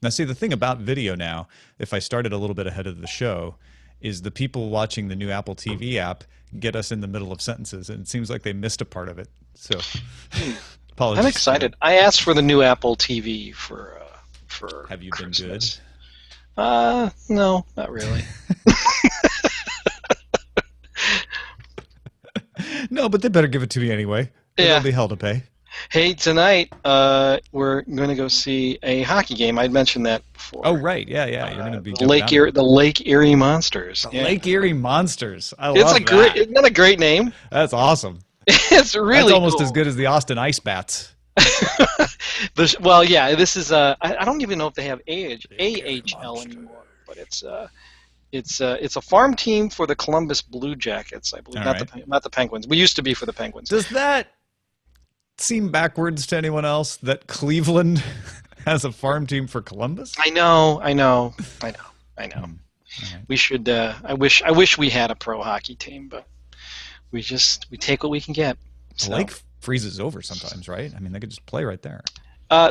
Now, see, the thing about video now, if I started a little bit ahead of the show, is the people watching the new Apple TV app get us in the middle of sentences, and it seems like they missed a part of it. So, apologies. I'm excited. I asked for the new Apple TV for Have you Christmas. been good? No, not really. No, but they better give it to me anyway. Yeah. It'll be hell to pay. Hey, tonight we're going to go see a hockey game. I'd mentioned that before. Oh, right. Yeah. You're going to be the Lake Erie Monsters. The Lake Erie Monsters. I love that. Isn't that a great name? That's awesome. It's really That's almost cool. as good as the Austin Ice Bats. Well, yeah. This is. I don't even know if they have AHL anymore, but it's a farm team for the Columbus Blue Jackets, I believe. Not the Penguins. We used to be for the Penguins. Does that seem backwards to anyone else that Cleveland has a farm team for Columbus? I know. We should. I wish we had a pro hockey team, but we take what we can get. So. The lake freezes over sometimes, right? I mean, they could just play right there.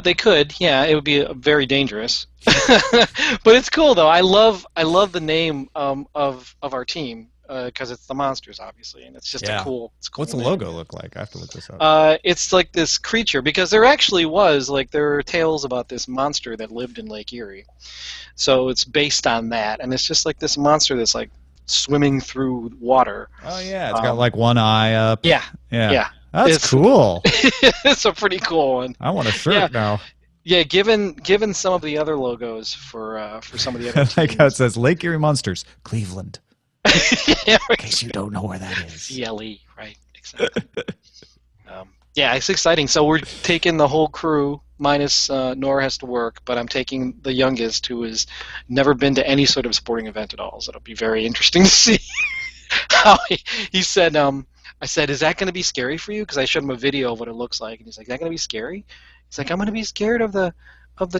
They could, yeah. It would be very dangerous, but it's cool though. I love the name of our team because it's the Monsters, obviously, and it's just a cool. It's cool. What's the logo look like? I have to look this up. It's like this creature because there actually was there are tales about this monster that lived in Lake Erie, so it's based on that, and it's just like this monster that's like swimming through water. Oh yeah, it's got like one eye up. Yeah. That's cool. It's a pretty cool one. I want a shirt now. Yeah, given some of the other logos for some of the other teams. Like how it says Lake Erie Monsters, Cleveland. Yeah, in case you don't know where that is. CLE, right? Exactly. Yeah, it's exciting. So we're taking the whole crew, minus Nora has to work, but I'm taking the youngest who has never been to any sort of sporting event at all. So it'll be very interesting to see how he said. I said, "Is that going to be scary for you?" Because I showed him a video of what it looks like, and he's like, "Is that going to be scary?" He's like, "I'm going to be scared of the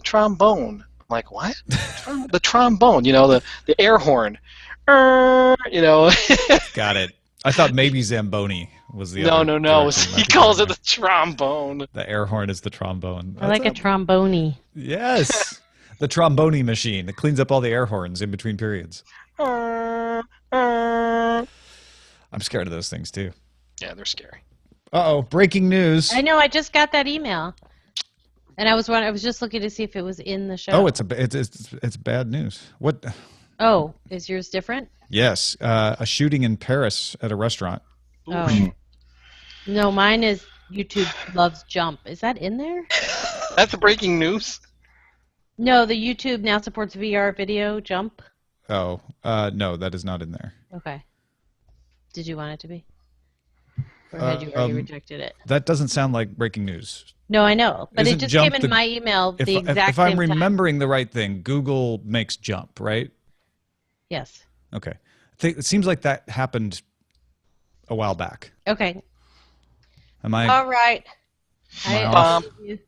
trombone." I'm like, "What?" The trombone, the air horn. Got it. I thought maybe Zamboni was the other. No. He calls it the trombone. The air horn is the trombone. I like a trombone. Yes. The trombone machine that cleans up all the air horns in between periods. I'm scared of those things too. Yeah, they're scary. Uh-oh, breaking news. I know, I just got that email. And I was just looking to see if it was in the show. Oh, it's bad news. What? Oh, is yours different? Yes, a shooting in Paris at a restaurant. Oh. No, mine is YouTube loves jump. Is that in there? That's the breaking news? No, the YouTube now supports VR video jump. Oh, no, that is not in there. Okay. Did you want it to be? Or had you already rejected it? That doesn't sound like breaking news. No, I know. But Isn't it just jump came in my email the exact same time. If I'm remembering the right thing, Google makes jump, right? Yes. Okay. It seems like that happened a while back. Okay. Am I? All right.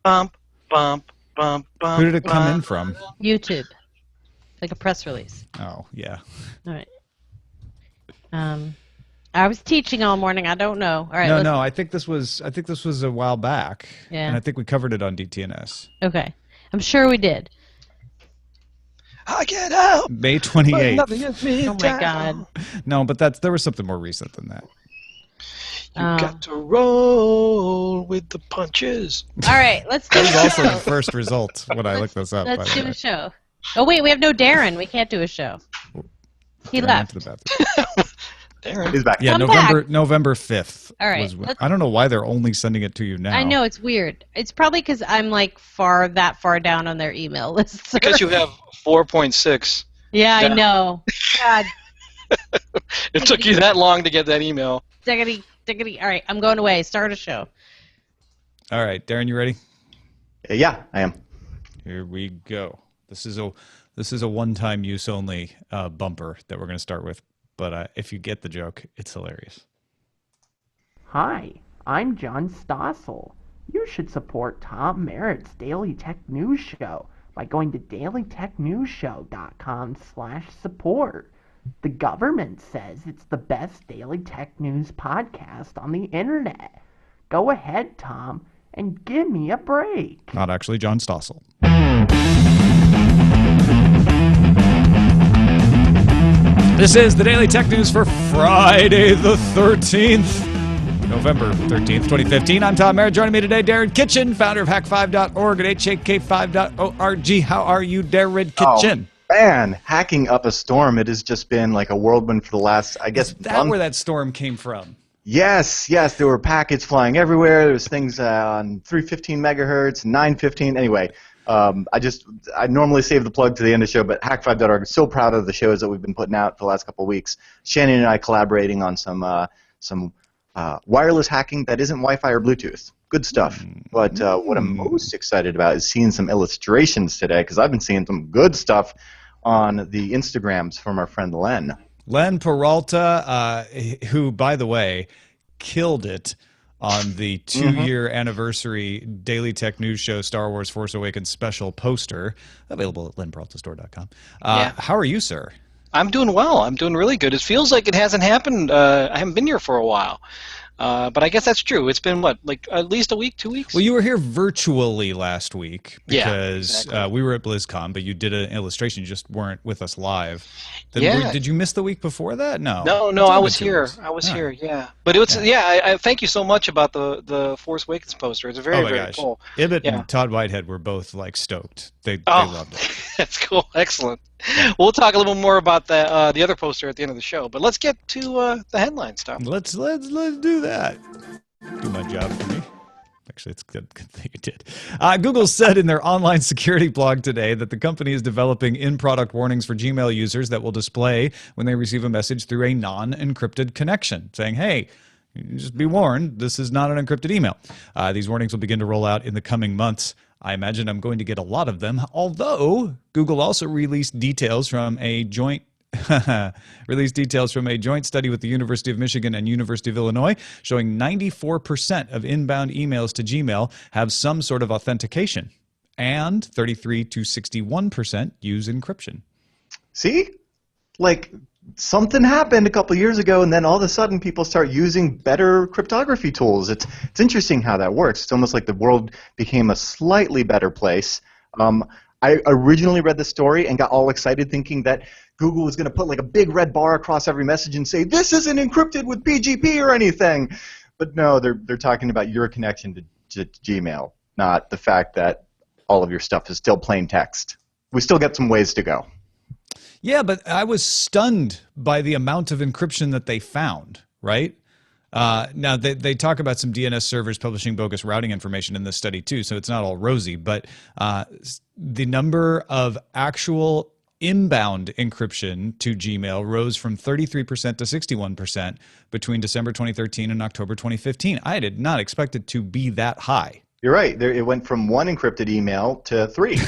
Bump. Who did it come in from? YouTube. Like a press release. Oh, yeah. All right. I was teaching all morning. I don't know. All right. No. I think this was a while back. Yeah. And I think we covered it on DTNS. Okay. I'm sure we did. I get out. May 28th. Oh my God. No, but there was something more recent than that. You got to roll with the punches. All right, let's do That a was show. also the first result when I looked this up. Let's do a show. Oh, wait, we have no Darren. We can't do a show. He left. Darren is back. Yeah, November 5th. All right. I don't know why they're only sending it to you now. I know, it's weird. It's probably because I'm like that far down on their email list. Because you have 4.6. Yeah, I know. God. It took you that long to get that email. Diggity. All right, I'm going away. Start a show. All right, Darren, you ready? Yeah, I am. Here we go. This is a one-time use only bumper that we're going to start with. But if you get the joke, it's hilarious. Hi, I'm John Stossel. You should support Tom Merritt's Daily Tech News Show by going to dailytechnewsshow.com/support. The government says it's the best daily tech news podcast on the internet. Go ahead, Tom, and give me a break. Not actually John Stossel. This is the Daily Tech News for Friday the 13th, November 13th, 2015. I'm Tom Merritt. Joining me today, Darren Kitchen, founder of hack5.org at hak5.org. How are you, Darren Kitchen? Oh, man, hacking up a storm. It has just been like a whirlwind for the last, I guess, Is that where that storm came from? Yes, there were packets flying everywhere. There was things on 315 megahertz, 915. Anyway, I normally save the plug to the end of the show, but hack5.org is so proud of the shows that we've been putting out for the last couple of weeks. Shannon and I collaborating on some wireless hacking that isn't Wi-Fi or Bluetooth. Good stuff. But what I'm most excited about is seeing some illustrations today, because I've been seeing some good stuff on the Instagrams from our friend Len. Len Peralta, who, by the way, killed it on the 2-year anniversary Daily Tech News Show Star Wars Force Awakens special poster, available at lenperaltastore.com. How are you, sir? I'm doing well. I'm doing really good. It feels like it hasn't happened. I haven't been here for a while. But I guess that's true. It's been, what, like at least a week, 2 weeks? Well, you were here virtually last week because yeah, exactly. We were at BlizzCon, but you did an illustration. You just weren't with us live. Did you miss the week before that? No. No, I was here. Here, yeah. But it was, I thank you so much about the Force Awakens poster. It's very, very cool. Ibbott and Todd Whitehead were both, like, stoked. They loved it. That's cool. Excellent. Yeah. We'll talk a little more about the other poster at the end of the show, but let's get to the headline stuff. Let's do that. Do my job for me. Actually, it's a good thing you did. Google said in their online security blog today that the company is developing in-product warnings for Gmail users that will display when they receive a message through a non-encrypted connection, saying, hey, just be warned, this is not an encrypted email. These warnings will begin to roll out in the coming months. I imagine I'm going to get a lot of them, although Google also released details from a joint study with the University of Michigan and University of Illinois showing 94% of inbound emails to Gmail have some sort of authentication, and 33 to 61% use encryption. See? Like, something happened a couple years ago, and then all of a sudden people start using better cryptography tools. It's interesting how that works. It's almost like the world became a slightly better place. I originally read the story and got all excited thinking that Google was going to put like a big red bar across every message and say, this isn't encrypted with PGP or anything. But no, they're talking about your connection to Gmail, not the fact that all of your stuff is still plain text. We still got some ways to go. Yeah, but I was stunned by the amount of encryption that they found, right? Now, they talk about some DNS servers publishing bogus routing information in this study, too, so it's not all rosy. But the number of actual inbound encryption to Gmail rose from 33% to 61% between December 2013 and October 2015. I did not expect it to be that high. You're right. It went from 1 encrypted email to 3.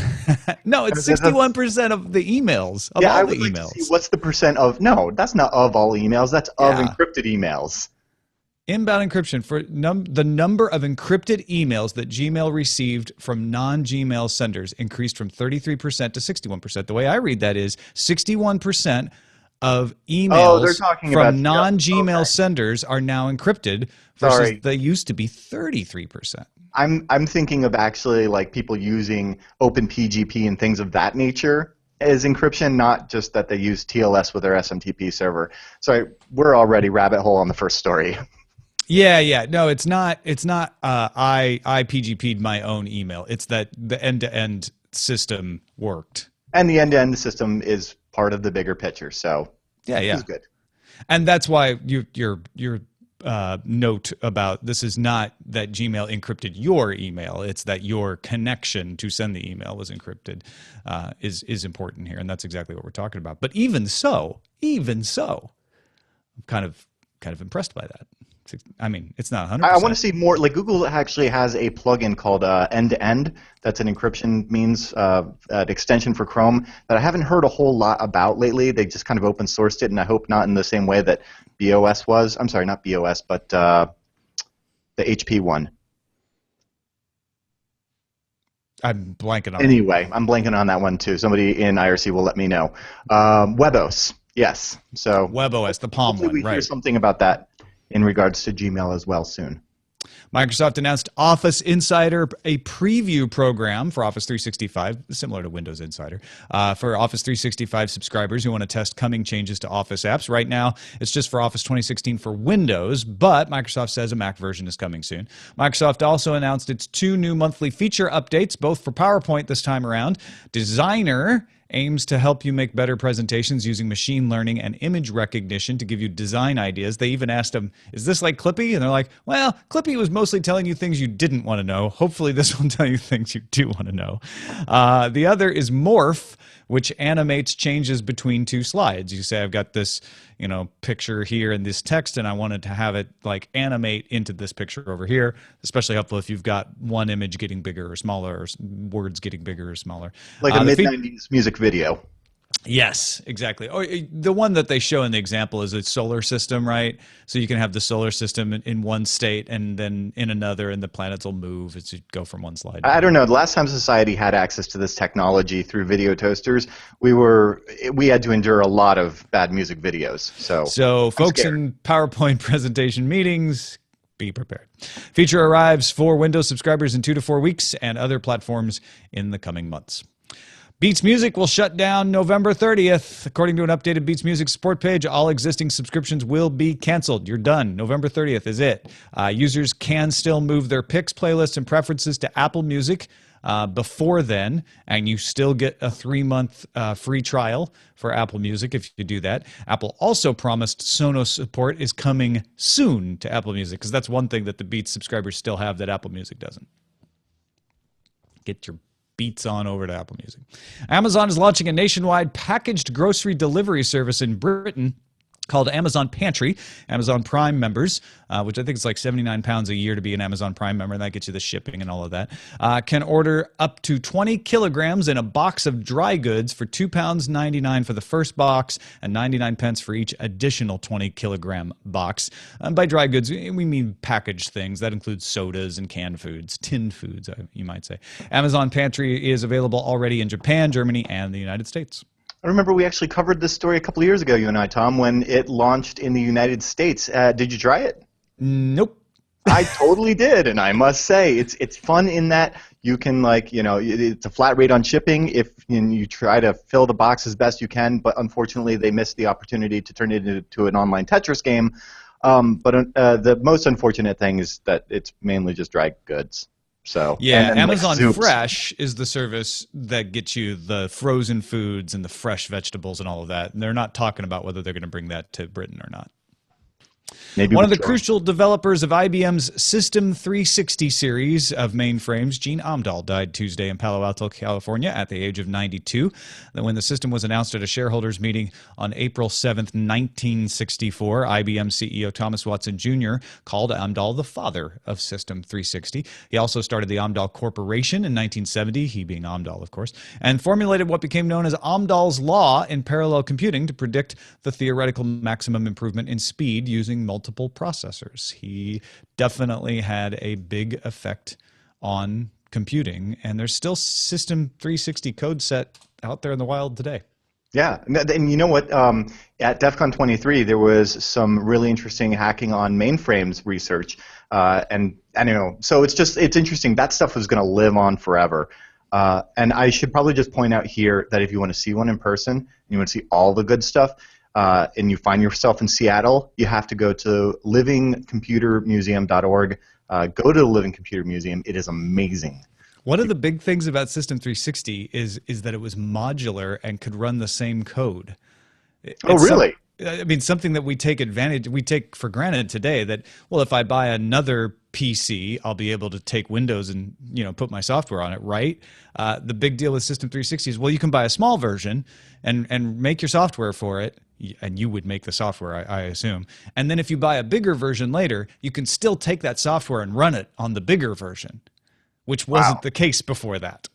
No, it's 61% of the emails, of all the emails. Like to see what's the percent of... No, that's not of all emails. That's of encrypted emails. Inbound encryption for the number of encrypted emails that Gmail received from non-Gmail senders increased from 33% to 61%. The way I read that is 61% of emails from non-Gmail senders are now encrypted versus they used to be 33%. I'm thinking of actually like people using OpenPGP and things of that nature as encryption, not just that they use TLS with their SMTP server. So we're already rabbit hole on the first story. Yeah. No, it's not. I PGP'd my own email. It's that the end-to-end system worked. And the end-to-end system is part of the bigger picture. So it's good. And that's why your note about this is not that Gmail encrypted your email, it's that your connection to send the email was encrypted is important here, and that's exactly what we're talking about. But even so, I'm kind of impressed by that. I mean, it's not 100%. I want to see more. Like Google actually has a plugin called End-to-End. That's an encryption means, an extension for Chrome that I haven't heard a whole lot about lately. They just kind of open sourced it, and I hope not in the same way that BOS was. I'm sorry, not BOS, but the HP one. I'm blanking on Anyway, I'm blanking on that one too. Somebody in IRC will let me know. WebOS, yes. So WebOS, the Palm one, we right? Hear something about that in regards to Gmail as well soon. Microsoft announced Office Insider, a preview program for Office 365, similar to Windows Insider, for Office 365 subscribers who want to test coming changes to Office apps. Right now, it's just for Office 2016 for Windows, but Microsoft says a Mac version is coming soon. Microsoft also announced its 2 new monthly feature updates, both for PowerPoint this time around. Designer aims to help you make better presentations using machine learning and image recognition to give you design ideas. They even asked them, is this like Clippy? And they're like, well, Clippy was mostly telling you things you didn't want to know. Hopefully this will tell you things you do want to know. The other is Morph, which animates changes between 2 slides. You say, I've got this, picture here and this text, and I wanted to have it like animate into this picture over here. Especially helpful if you've got one image getting bigger or smaller, or words getting bigger or smaller. Like a mid-90s music video. Yes, exactly. Oh, the one that they show in the example is a solar system, right? So you can have the solar system in one state and then in another, and the planets will move as you go from one slide. I don't know. The last time society had access to this technology through video toasters, we had to endure a lot of bad music videos. So folks in PowerPoint presentation meetings, be prepared. Feature arrives for Windows subscribers in 2 to 4 weeks and other platforms in the coming months. Beats Music will shut down November 30th. According to an updated Beats Music support page, all existing subscriptions will be canceled. You're done. November 30th is it. Users can still move their picks, playlists, and preferences to Apple Music before then, and you still get a 3-month free trial for Apple Music if you do that. Apple also promised Sonos support is coming soon to Apple Music, because that's one thing that the Beats subscribers still have that Apple Music doesn't. Get your Beats on over to Apple Music. Amazon is launching a nationwide packaged grocery delivery service in Britain called Amazon Pantry. Amazon Prime members, which I think is like £79 a year to be an Amazon Prime member, and that gets you the shipping and all of that, can order up to 20 kilograms in a box of dry goods for £2.99 for the first box and 99 pence for each additional 20 kilogram box. And by dry goods, we mean packaged things. That includes sodas and canned foods, tinned foods, you might say. Amazon Pantry is available already in Japan, Germany, and the United States. I remember we actually covered this story a couple of years ago, you and I, Tom, when it launched in the United States. Did you try it? Nope. I totally did, and I must say it's fun in that you can it's a flat rate on shipping if you try to fill the box as best you can, but unfortunately they missed the opportunity to turn it into an online Tetris game. But the most unfortunate thing is that it's mainly just dry goods. So yeah, Amazon Fresh is the service that gets you the frozen foods and the fresh vegetables and all of that. And they're not talking about whether they're going to bring that to Britain or not. Maybe one of the crucial developers of IBM's System 360 series of mainframes, Gene Amdahl, died Tuesday in Palo Alto, California at the age of 92. When the system was announced at a shareholders meeting on April 7th, 1964, IBM CEO Thomas Watson Jr. called Amdahl the father of System 360. He also started the Amdahl Corporation in 1970, he being Amdahl, of course, and formulated what became known as Amdahl's Law in parallel computing to predict the theoretical maximum improvement in speed using multiple processors. He definitely had a big effect on computing, and there's still System 360 code set out there in the wild today. Yeah, and you know what? At DEF CON 23, there was some really interesting hacking on mainframes research, and so it's interesting. That stuff is going to live on forever. And I should probably just point out here that if you want to see one in person, and you want to see all the good stuff, and you find yourself in Seattle, you have to go to livingcomputermuseum.org. Go to the Living Computer Museum. It is amazing. One of the big things about System 360 is that it was modular and could run the same code. Oh, really? Something that we take for granted today, that, well, if I buy another PC, I'll be able to take Windows and, put my software on it, right? The big deal with System 360 is, well, you can buy a small version and make your software for it, and you would make the software, I assume. And then if you buy a bigger version later, you can still take that software and run it on the bigger version, which wasn't the case before that.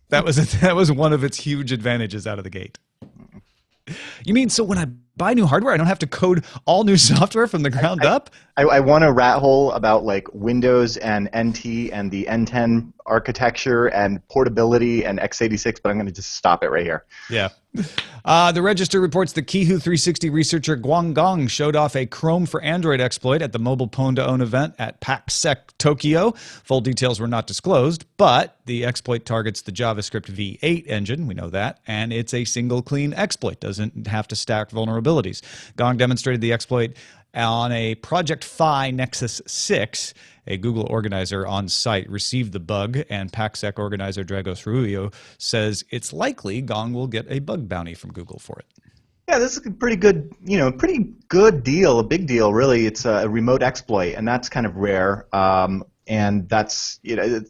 That was one of its huge advantages out of the gate. You mean, so when I buy new hardware, I don't have to code all new software from the ground up? I want a rat hole about like Windows and NT and the N10 architecture and portability and x86, but I'm going to just stop it right here. Yeah. The Register reports the Kihu 360 researcher Guanggang showed off a Chrome for Android exploit at the Mobile Pwn to Own event at PAXSec Tokyo. Full details were not disclosed, but the exploit targets the JavaScript V8 engine, we know that, and it's a single clean exploit, doesn't have to stack vulnerabilities. Gong demonstrated the exploit on a Project Phi Nexus 6. A Google organizer on site received the bug, and PAXSec organizer Dragos Rubio says it's likely Gong will get a bug bounty from Google for it. Yeah, this is a pretty good, pretty good deal, a big deal, really. It's a remote exploit, and that's kind of rare. And that's,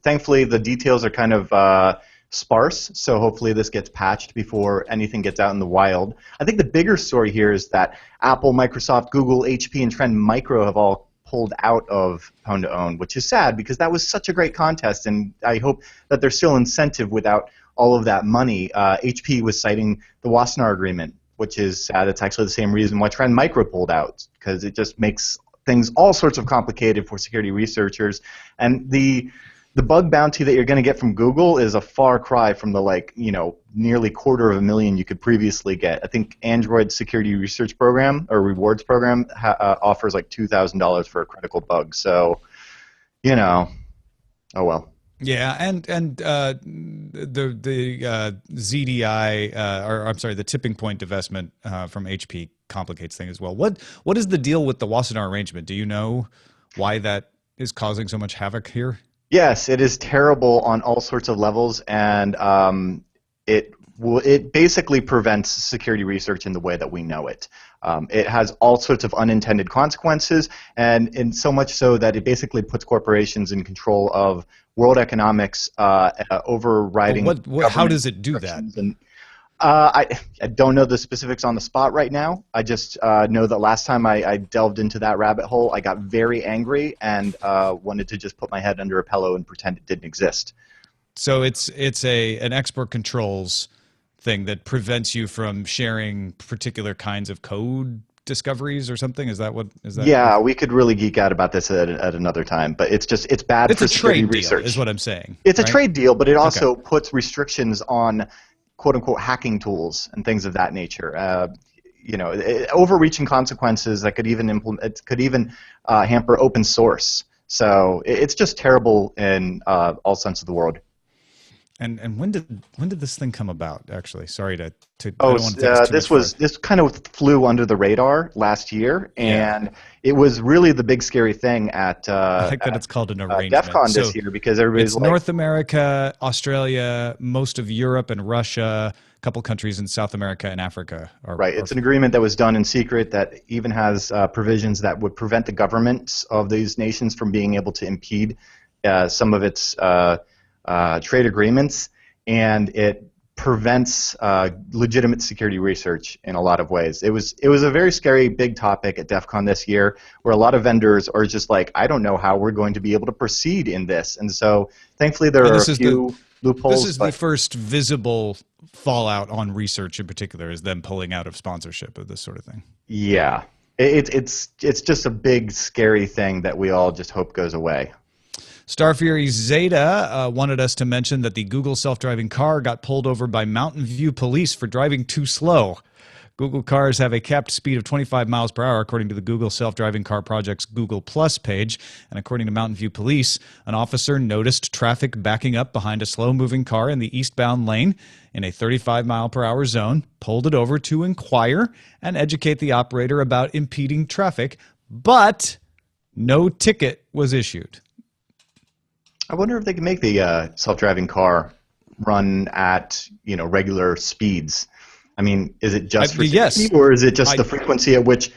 thankfully the details are kind of sparse, so hopefully this gets patched before anything gets out in the wild. I think the bigger story here is that Apple, Microsoft, Google, HP, and Trend Micro have all pulled out of Pwn to Own, which is sad because that was such a great contest, and I hope that there's still incentive without all of that money. HP was citing the Wassenaar Agreement, which is sad. It's actually the same reason why Trend Micro pulled out, because it just makes things all sorts of complicated for security researchers. And the bug bounty that you're going to get from Google is a far cry from the nearly $250,000 you could previously get. I think Android Security Research Program or Rewards Program offers like $2,000 for a critical bug. So, oh well. Yeah, and the ZDI or I'm sorry, the tipping point divestment from HP complicates things as well. What is the deal with the Wassenaar arrangement? Do you know why that is causing so much havoc here? Yes, it is terrible on all sorts of levels, and it basically prevents security research in the way that we know it. It has all sorts of unintended consequences, and in so much so that it basically puts corporations in control of world economics, overriding. How does it do that? And, I don't know the specifics on the spot right now. I just know that last time I delved into that rabbit hole, I got very angry and wanted to just put my head under a pillow and pretend it didn't exist. So it's an export controls thing that prevents you from sharing particular kinds of code discoveries or something? Is that what? Yeah, we could really geek out about this at another time, but it's bad for security research. Is what I'm saying. It's a trade deal, but it also puts restrictions on quote unquote hacking tools and things of that nature. Overreaching consequences that could even hamper open source. So it's just terrible in all sense of the word. And when did this thing come about? Actually, sorry to. This kind of flew under the radar last year, and it was really the big scary thing at. I think that it's called an arrangement. DEF CON this year because everybody's it's North America, Australia, most of Europe and Russia, a couple countries in South America and Africa. It's an agreement that was done in secret that even has provisions that would prevent the governments of these nations from being able to impede some of its trade agreements, and it prevents legitimate security research in a lot of ways. It was a very scary big topic at DEF CON this year, where a lot of vendors are just like, I don't know how we're going to be able to proceed in this. And so thankfully there are a few loopholes. This is the first visible fallout on research in particular, is them pulling out of sponsorship of this sort of thing. Yeah. It's just a big scary thing that we all just hope goes away. starfuryzeta wanted us to mention that the Google self-driving car got pulled over by Mountain View police for driving too slow. Google cars have a capped speed of 25 miles per hour, according to the Google Self-Driving Car Project's Google Plus page. And according to Mountain View Police, an officer noticed traffic backing up behind a slow-moving car in the eastbound lane in a 35-mile-per-hour zone, pulled it over to inquire and educate the operator about impeding traffic, but no ticket was issued. I wonder if they can make the self-driving car run at regular speeds. I mean, is it just for safety, or is it just the frequency at which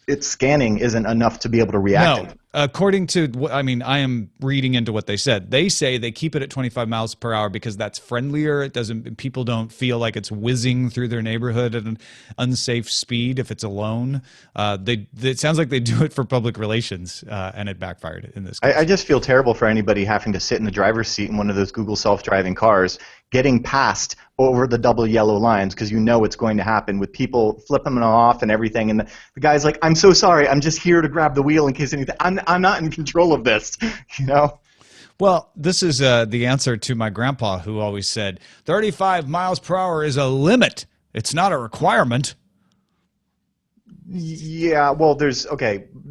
it's scanning isn't enough to be able to react? according to I mean, I am reading into what they said. They say they keep it at 25 miles per hour because that's friendlier. It doesn't. People don't feel like it's whizzing through their neighborhood at an unsafe speed if it's alone. It sounds like they do it for public relations, and it backfired in this case. I just feel terrible for anybody having to sit in the driver's seat in one of those Google self-driving cars, getting passed over the double yellow lines because you know it's going to happen with people flipping them off and everything. And the guy's like, I'm so sorry. I'm just here to grab the wheel in case anything. I'm not in control of this, you know? Well, this is the answer to my grandpa who always said, 35 miles per hour is a limit. It's not a requirement. Yeah, well,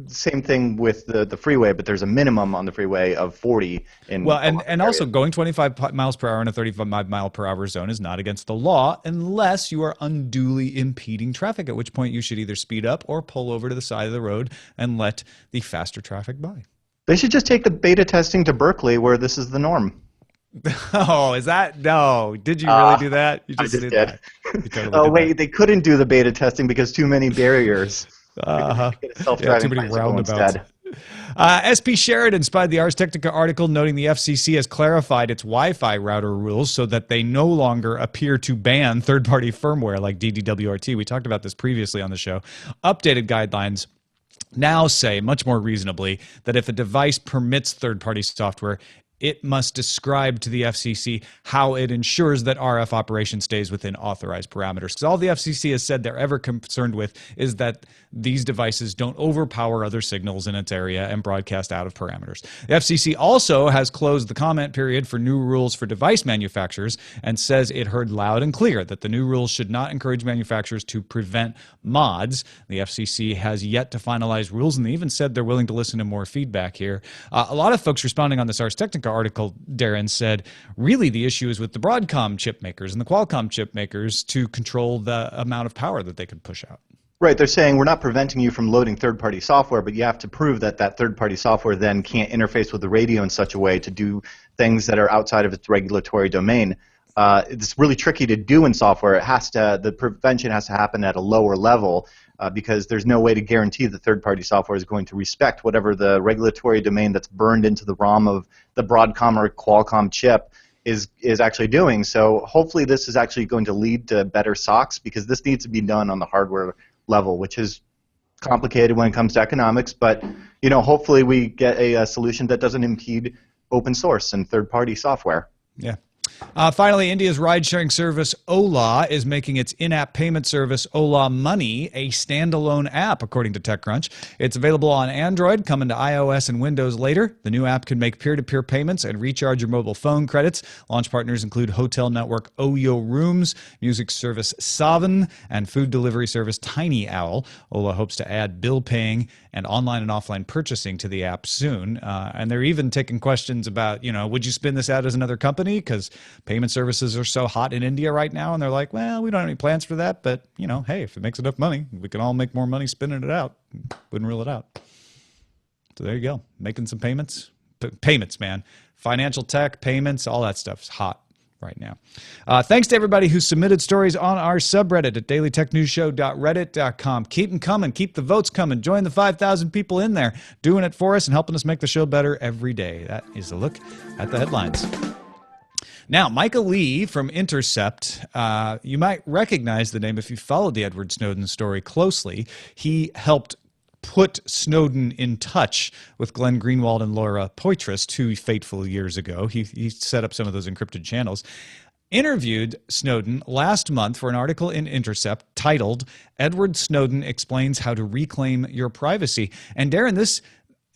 same thing with the freeway, but there's a minimum on the freeway of 40 in. Well, and also going 25 miles per hour in a 35 mile per hour zone is not against the law unless you are unduly impeding traffic, at which point you should either speed up or pull over to the side of the road and let the faster traffic by. They should just take the beta testing to Berkeley where this is the norm. Oh, is that? No. Did you really do that? You I just did. that. You totally Oh, did wait, that. they couldn't do the beta testing because too many barriers. Get a self-driving too many bicycle roundabouts. instead. spsheridan spied the Ars Technica article noting the FCC has clarified its Wi-Fi router rules so that they no longer appear to ban third-party firmware like DDWRT. We talked about this previously on the show. Updated guidelines now say, much more reasonably, that if a device permits third-party software, it must describe to the FCC how it ensures that RF operation stays within authorized parameters. Because all the FCC has said they're ever concerned with is that these devices don't overpower other signals in its area and broadcast out of parameters. The FCC also has closed the comment period for new rules for device manufacturers and says it heard loud and clear that the new rules should not encourage manufacturers to prevent mods. The FCC has yet to finalize rules, and they even said they're willing to listen to more feedback here. A lot of folks responding on this Ars Technica article, Darren, said really the issue is with the Broadcom chip makers and the Qualcomm chip makers to control the amount of power that they could push out. Right, they're saying we're not preventing you from loading third-party software, but you have to prove that that third-party software then can't interface with the radio in such a way to do things that are outside of its regulatory domain. It's really tricky to do in software. The prevention has to happen at a lower level because there's no way to guarantee that third-party software is going to respect whatever the regulatory domain that's burned into the ROM of the Broadcom or Qualcomm chip is actually doing. So hopefully this is actually going to lead to better SOCs because this needs to be done on the hardware level, which is complicated when it comes to economics, but hopefully we get a solution that doesn't impede open source and third-party software. Yeah. Finally, India's ride-sharing service Ola is making its in-app payment service Ola Money a standalone app, according to TechCrunch. It's available on Android, coming to iOS and Windows later. The new app can make peer-to-peer payments and recharge your mobile phone credits. Launch partners include hotel network Oyo Rooms, music service Savan, and food delivery service Tiny Owl. Ola hopes to add bill paying and online and offline purchasing to the app soon. And they're even taking questions about, would you spin this out as another company? Because payment services are so hot in India right now, and they're like, well, we don't have any plans for that, but, hey, if it makes enough money, we can all make more money spinning it out. Wouldn't rule it out. So there you go. Making some payments. Payments, man. Financial tech, payments, all that stuff is hot right now. Thanks to everybody who submitted stories on our subreddit at dailytechnewsshow.reddit.com. Keep them coming. Keep the votes coming. Join the 5,000 people in there doing it for us and helping us make the show better every day. That is a look at the headlines. Now, Michael Lee from Intercept, you might recognize the name if you followed the Edward Snowden story closely. He helped put Snowden in touch with Glenn Greenwald and Laura Poitras 2 fateful years ago. He set up some of those encrypted channels. Interviewed Snowden last month for an article in Intercept titled, Edward Snowden Explains How to Reclaim Your Privacy. And Darren,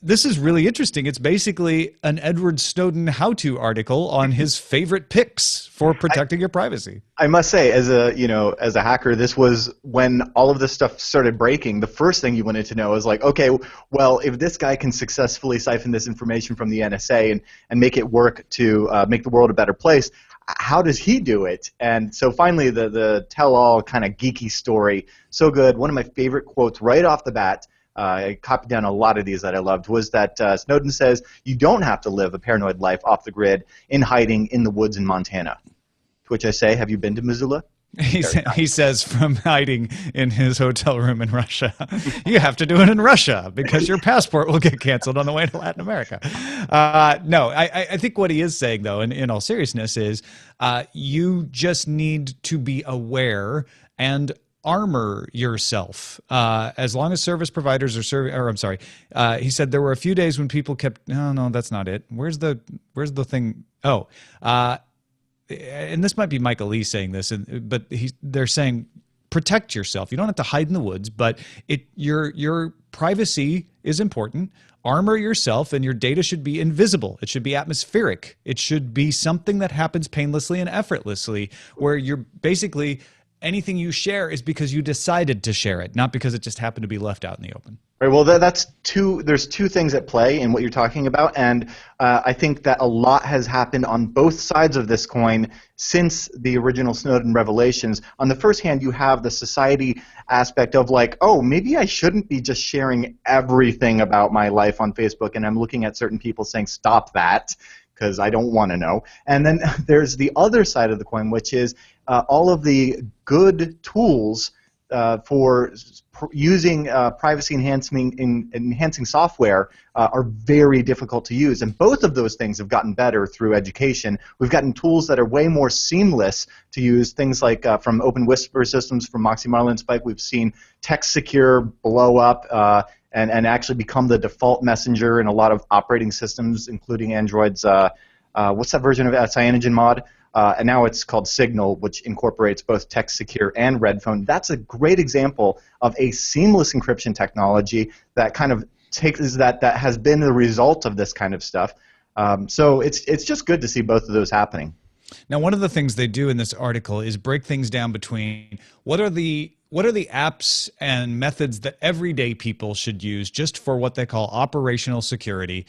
this is really interesting. It's basically an Edward Snowden how-to article on his favorite picks for protecting your privacy. I must say, as a hacker, this was when all of this stuff started breaking. The first thing you wanted to know is like, okay, well, if this guy can successfully siphon this information from the NSA and make it work to make the world a better place, how does he do it? And so finally, the tell-all kind of geeky story, so good. One of my favorite quotes right off the bat, I copied down a lot of these that I loved, was that Snowden says, you don't have to live a paranoid life off the grid in hiding in the woods in Montana. To which I say, have you been to Missoula? He says from hiding in his hotel room in Russia, you have to do it in Russia because your passport will get canceled on the way to Latin America. No, I think what he is saying, though, in all seriousness, is you just need to be aware and armor yourself. As long as service providers are serving, or I'm sorry, he said there were a few days when people kept, no, that's not it. Where's the thing? Oh, and this might be Michael Lee saying this, but they're saying protect yourself. You don't have to hide in the woods, but your privacy is important. Armor yourself, and your data should be invisible. It should be atmospheric. It should be something that happens painlessly and effortlessly, where you're basically anything you share is because you decided to share it, not because it just happened to be left out in the open. Right. Well, there's two things at play in what you're talking about, and I think that a lot has happened on both sides of this coin since the original Snowden revelations. On the first hand, you have the society aspect of like, oh, maybe I shouldn't be just sharing everything about my life on Facebook, and I'm looking at certain people saying, stop that, because I don't want to know. And then there's the other side of the coin, which is all of the good tools for using privacy enhancing software are very difficult to use, and both of those things have gotten better through education. We've gotten tools that are way more seamless to use, things like from Open Whisper systems, from Moxie Marlinspike. We've seen Text Secure blow up and actually become the default messenger in a lot of operating systems, including Android's, what's that version of CyanogenMod? And now it's called Signal, which incorporates both Text Secure and Redphone. That's a great example of a seamless encryption technology that kind of that has been the result of this kind of stuff. So it's just good to see both of those happening. Now, one of the things they do in this article is break things down between what are the apps and methods that everyday people should use just for what they call operational security,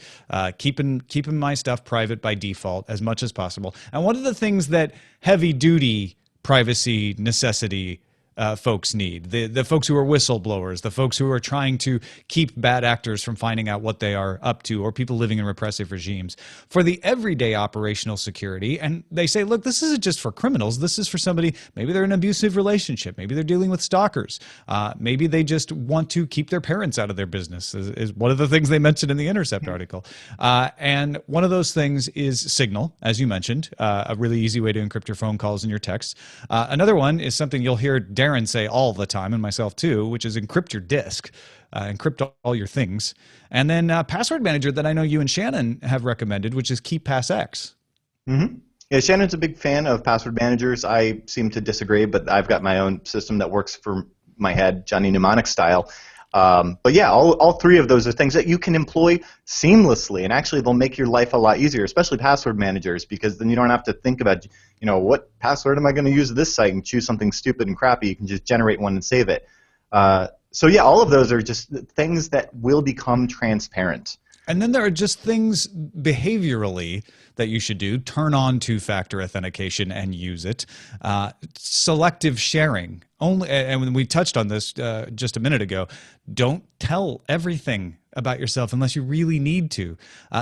keeping my stuff private by default as much as possible, and what are the things that heavy-duty privacy necessity folks need, the folks who are whistleblowers, the folks who are trying to keep bad actors from finding out what they are up to, or people living in repressive regimes. For the everyday operational security, and they say, look, this isn't just for criminals, this is for somebody, maybe they're in an abusive relationship, maybe they're dealing with stalkers, maybe they just want to keep their parents out of their business, is one of the things they mentioned in the Intercept article. And one of those things is Signal, as you mentioned, a really easy way to encrypt your phone calls and your texts. Another one is something you'll hear Darren say all the time, and myself too, which is encrypt your disk, encrypt all your things. And then password manager that I know you and Shannon have recommended, which is KeepPassX. Mm-hmm. Yeah, Shannon's a big fan of password managers. I seem to disagree, but I've got my own system that works for my head, Johnny Mnemonic style. But yeah, all three of those are things that you can employ seamlessly, and actually they'll make your life a lot easier, especially password managers, because then you don't have to think about, what password am I going to use at this site and choose something stupid and crappy. You can just generate one and save it. So yeah, all of those are just things that will become transparent. And then there are just things behaviorally that you should do. Turn on two-factor authentication and use it. Selective sharing. And we touched on this just a minute ago. Don't tell everything about yourself unless you really need to.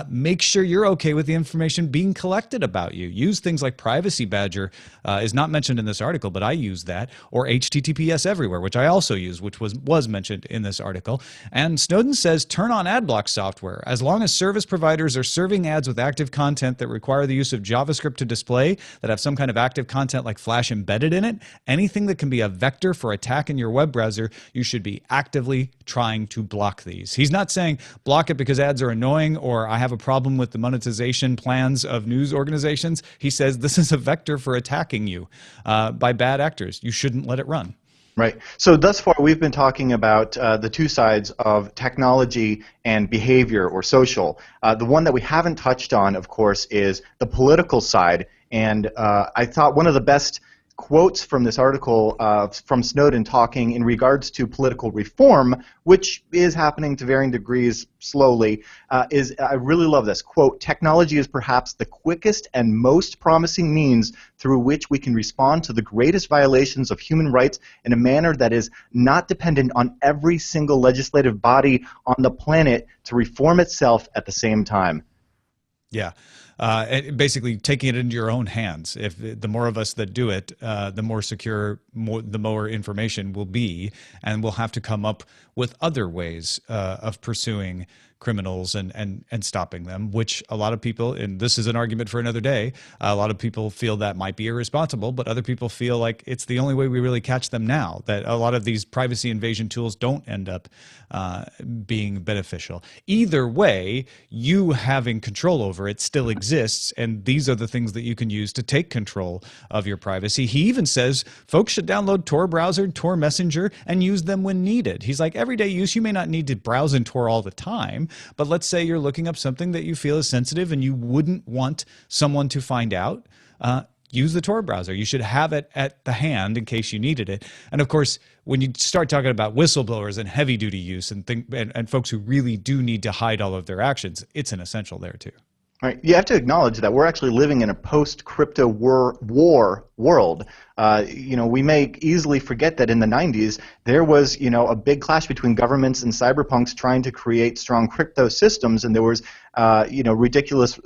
Make sure you're okay with the information being collected about you. Use things like Privacy Badger, is not mentioned in this article, but I use that, or HTTPS Everywhere, which I also use, which was mentioned in this article. And Snowden says turn on ad block software. As long as service providers are serving ads with active content that require the use of JavaScript to display, that have some kind of active content like Flash embedded in it, anything that can be a vector for attack in your web browser, you should be actively trying to block these. He's not saying block it because ads are annoying or I have a problem with the monetization plans of news organizations. He says this is a vector for attacking you by bad actors. You shouldn't let it run. Right. So thus far we've been talking about the two sides of technology and behavior or social. The one that we haven't touched on, of course, is the political side. And I thought one of the best quotes from this article from Snowden talking in regards to political reform, which is happening to varying degrees slowly, is I really love this quote: "Technology is perhaps the quickest and most promising means through which we can respond to the greatest violations of human rights in a manner that is not dependent on every single legislative body on the planet to reform itself at the same time." Yeah. and basically taking it into your own hands. If the more of us that do it, the more secure, the more information will be, and we'll have to come up with other ways of pursuing criminals and stopping them, which a lot of people, and this is an argument for another day, a lot of people feel that might be irresponsible, but other people feel like it's the only way we really catch them now, that a lot of these privacy invasion tools don't end up being beneficial. Either way, you having control over it still exists, and these are the things that you can use to take control of your privacy. He even says folks should download Tor browser, Tor messenger, and use them when needed. He's like, everyday use, you may not need to browse in Tor all the time, but let's say you're looking up something that you feel is sensitive and you wouldn't want someone to find out. Use the Tor browser. You should have it at the hand in case you needed it. And of course, when you start talking about whistleblowers and heavy duty use and folks who really do need to hide all of their actions, it's an essential there too. Right. You have to acknowledge that we're actually living in a post-crypto war world. We may easily forget that in the 90s there was, a big clash between governments and cyberpunks trying to create strong crypto systems, and there was, ridiculous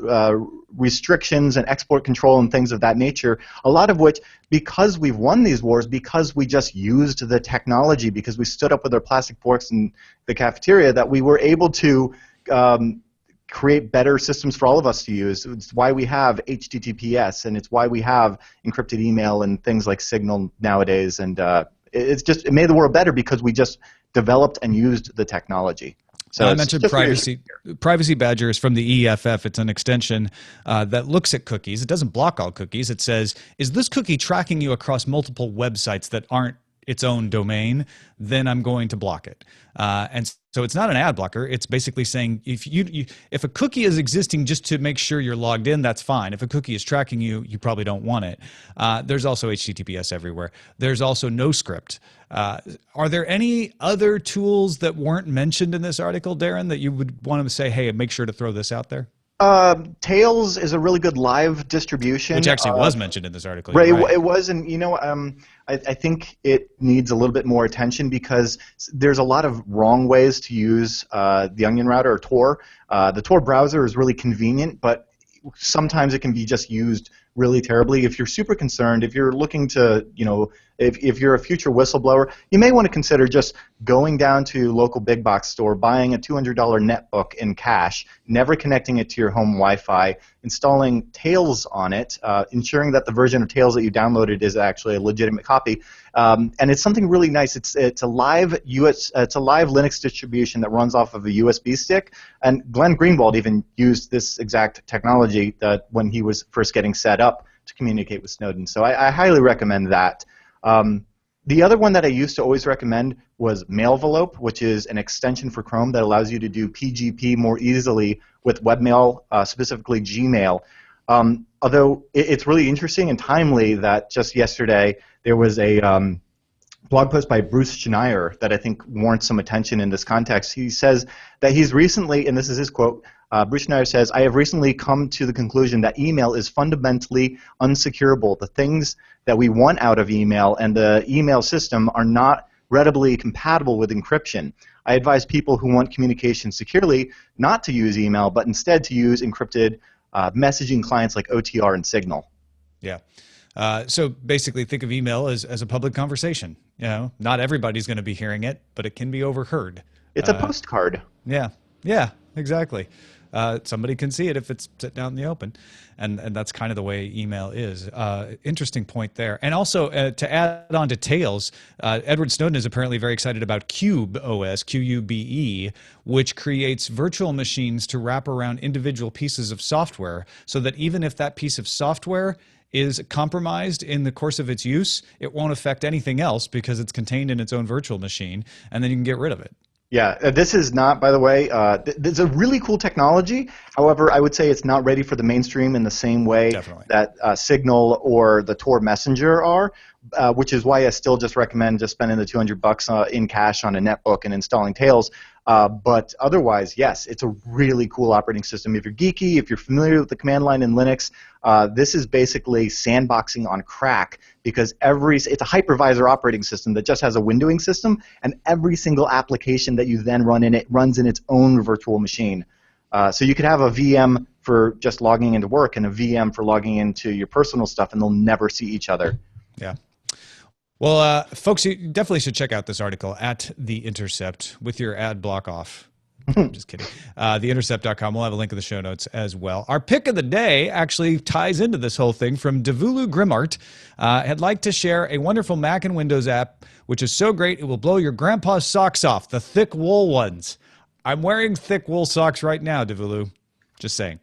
restrictions and export control and things of that nature. A lot of which, because we've won these wars, because we just used the technology, because we stood up with our plastic forks in the cafeteria, that we were able to create better systems for all of us to use. It's why we have HTTPS, and it's why we have encrypted email and things like Signal nowadays. And it made the world better because we just developed and used the technology. So I mentioned Privacy Badger is from the EFF. It's an extension that looks at cookies. It doesn't block all cookies. It says, is this cookie tracking you across multiple websites that aren't its own domain? Then I'm going to block it. And so it's not an ad blocker. It's basically saying if a cookie is existing just to make sure you're logged in, that's fine. If a cookie is tracking you, you probably don't want it. There's also HTTPS everywhere. There's also NoScript. Are there any other tools that weren't mentioned in this article, Darren, that you would want to say, hey, make sure to throw this out there? Tails is a really good live distribution. Which actually was mentioned in this article. Right, it was, and I think it needs a little bit more attention because there's a lot of wrong ways to use the Onion Router or Tor. The Tor browser is really convenient, but sometimes it can be just used really terribly. If you're super concerned, if you're looking to, if you're a future whistleblower, you may want to consider just going down to local big box store, buying a $200 netbook in cash, never connecting it to your home Wi-Fi, installing Tails on it, ensuring that the version of Tails that you downloaded is actually a legitimate copy, and it's something really nice. It's a live Linux distribution that runs off of a USB stick, and Glenn Greenwald even used this exact technology when he was first getting set up to communicate with Snowden. So I highly recommend that. The other one that I used to always recommend was Mailvelope, which is an extension for Chrome that allows you to do PGP more easily with webmail, specifically Gmail. Although it's really interesting and timely that just yesterday there was a blog post by Bruce Schneier that I think warrants some attention in this context. He says that he's recently, and this is his quote, Bruce Schneier says, I have recently come to the conclusion that email is fundamentally unsecurable. The things that we want out of email and the email system are not readily compatible with encryption. I advise people who want communication securely not to use email, but instead to use encrypted messaging clients like OTR and Signal. Yeah. So basically think of email as a public conversation. Not everybody's going to be hearing it, but it can be overheard. It's a postcard. Yeah, exactly. Somebody can see it if it's set down in the open, and that's kind of the way email is. Interesting point there. And also to add on to Tails, Edward Snowden is apparently very excited about Cube OS, Qube, which creates virtual machines to wrap around individual pieces of software, so that even if that piece of software is compromised in the course of its use, it won't affect anything else because it's contained in its own virtual machine, and then you can get rid of it. Yeah, this is not, by the way, this is a really cool technology. However, I would say it's not ready for the mainstream in the same way that Signal or the Tor Messenger are, which is why I still just recommend just spending the $200 in cash on a netbook and installing Tails. But otherwise, yes, it's a really cool operating system. If you're geeky, if you're familiar with the command line in Linux, this is basically sandboxing on crack because it's a hypervisor operating system that just has a windowing system, and every single application that you then run in it runs in its own virtual machine. So you could have a VM for just logging into work and a VM for logging into your personal stuff, and they'll never see each other. Yeah. Well, folks, you definitely should check out this article at The Intercept with your ad block off. I'm just kidding. TheIntercept.com. We'll have a link in the show notes as well. Our pick of the day actually ties into this whole thing from Devulu Grimart. I'd like to share a wonderful Mac and Windows app, which is so great it will blow your grandpa's socks off, the thick wool ones. I'm wearing thick wool socks right now, Devulu. Just saying.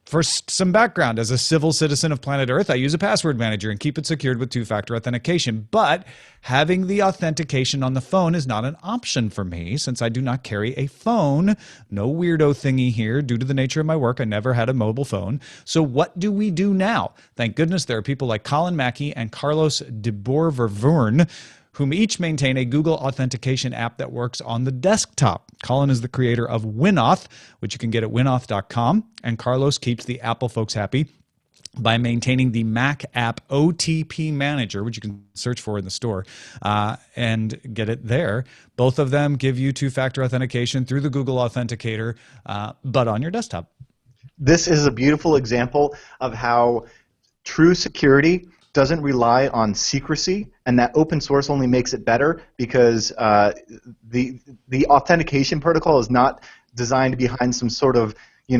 For some background, as a civil citizen of planet Earth, I use a password manager and keep it secured with two-factor authentication. But having the authentication on the phone is not an option for me since I do not carry a phone. No weirdo thingy here. Due to the nature of my work, I never had a mobile phone. So what do we do now? Thank goodness there are people like Colin Mackey and Carlos de Boervervoorn, whom each maintain a Google authentication app that works on the desktop. Colin is the creator of Winauth, which you can get at winauth.com, and Carlos keeps the Apple folks happy by maintaining the Mac app OTP Manager, which you can search for in the store, and get it there. Both of them give you two-factor authentication through the Google Authenticator, but on your desktop. This is a beautiful example of how true security doesn't rely on secrecy, and that open source only makes it better because the authentication protocol is not designed behind some sort of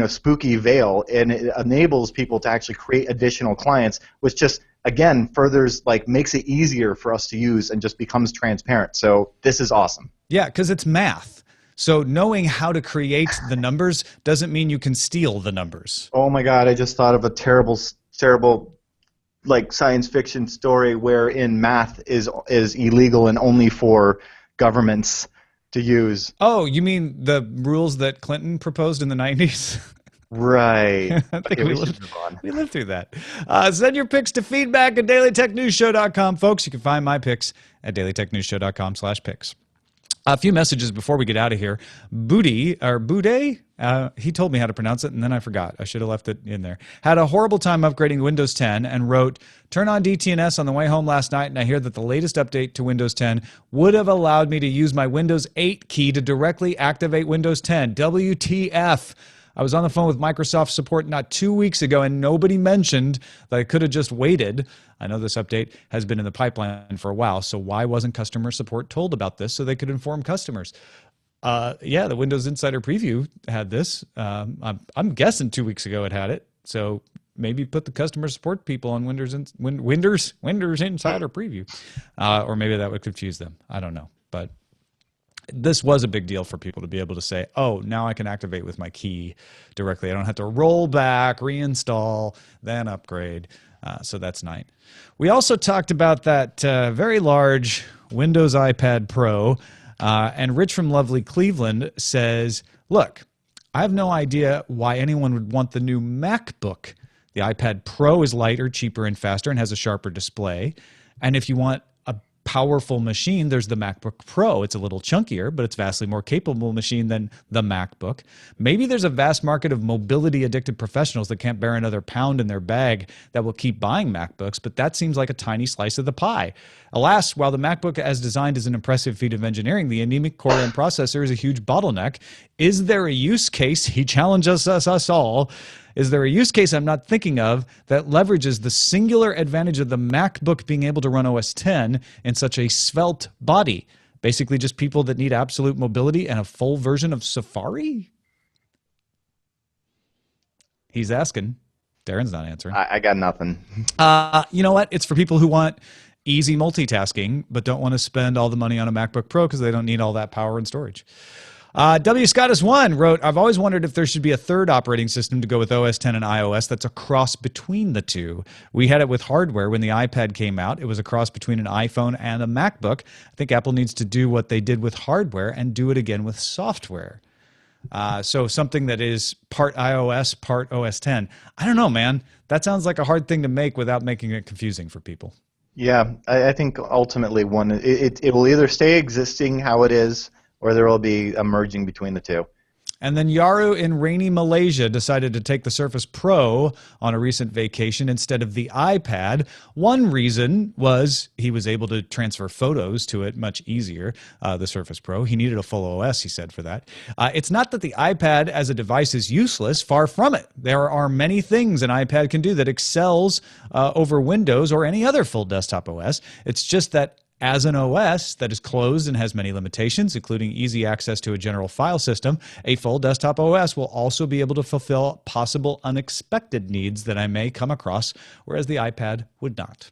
spooky veil, and it enables people to actually create additional clients, which just again furthers makes it easier for us to use and just becomes transparent. So this is awesome. Yeah, because it's math. So knowing how to create the numbers doesn't mean you can steal the numbers. Oh my God! I just thought of a terrible science fiction story wherein math is illegal and only for governments to use. Oh, you mean the rules that Clinton proposed in the 90s? Right. I think we lived through that. Send your picks to feedback at dailytechnewsshow.com, folks. You can find my picks at dailytechnewsshow.com/picks. A few messages before we get out of here. Bude, he told me how to pronounce it, and then I forgot. I should have left it in there. Had a horrible time upgrading Windows 10 and wrote, turn on DTNS on the way home last night, and I hear that the latest update to Windows 10 would have allowed me to use my Windows 8 key to directly activate Windows 10. WTF. I was on the phone with Microsoft support not 2 weeks ago, and nobody mentioned that I could have just waited. I know this update has been in the pipeline for a while, so why wasn't customer support told about this so they could inform customers? Yeah, the Windows Insider Preview had this. I'm guessing 2 weeks ago it had it, so maybe put the customer support people on Windows Insider Preview. Or maybe that would confuse them. I don't know, but this was a big deal for people to be able to say, oh, now I can activate with my key directly. I don't have to roll back, reinstall, then upgrade. So that's nice. We also talked about that very large Windows iPad Pro. And Rich from lovely Cleveland says, look, I have no idea why anyone would want the new MacBook. The iPad Pro is lighter, cheaper, and faster and has a sharper display. And if you want powerful machine, there's the MacBook Pro. It's a little chunkier, but it's vastly more capable machine than the MacBook. Maybe there's a vast market of mobility-addicted professionals that can't bear another pound in their bag that will keep buying MacBooks, but that seems like a tiny slice of the pie. Alas, while the MacBook as designed is an impressive feat of engineering, the anemic Core M processor is a huge bottleneck. Is there a use case? He challenges us all. Is there a use case I'm not thinking of that leverages the singular advantage of the MacBook being able to run OS X in such a svelte body? Basically just people that need absolute mobility and a full version of Safari? He's asking. Darren's not answering. I got nothing. You know what? It's for people who want easy multitasking but don't want to spend all the money on a MacBook Pro because they don't need all that power and storage. W. Scottus1 wrote, I've always wondered if there should be a third operating system to go with OS X and iOS that's a cross between the two. We had it with hardware when the iPad came out. It was a cross between an iPhone and a MacBook. I think Apple needs to do what they did with hardware and do it again with software. So something that is part iOS, part OS X. I don't know, man. That sounds like a hard thing to make without making it confusing for people. Yeah, I think ultimately it will either stay existing how it is, or there will be a merging between the two. And then Yaru in rainy Malaysia decided to take the Surface Pro on a recent vacation instead of the iPad. One reason was he was able to transfer photos to it much easier, the Surface Pro. He needed a full OS, he said, for that. It's not that the iPad as a device is useless. Far from it. There are many things an iPad can do that excels over Windows or any other full desktop OS. It's just that as an OS that is closed and has many limitations, including easy access to a general file system, a full desktop OS will also be able to fulfill possible unexpected needs that I may come across, whereas the iPad would not.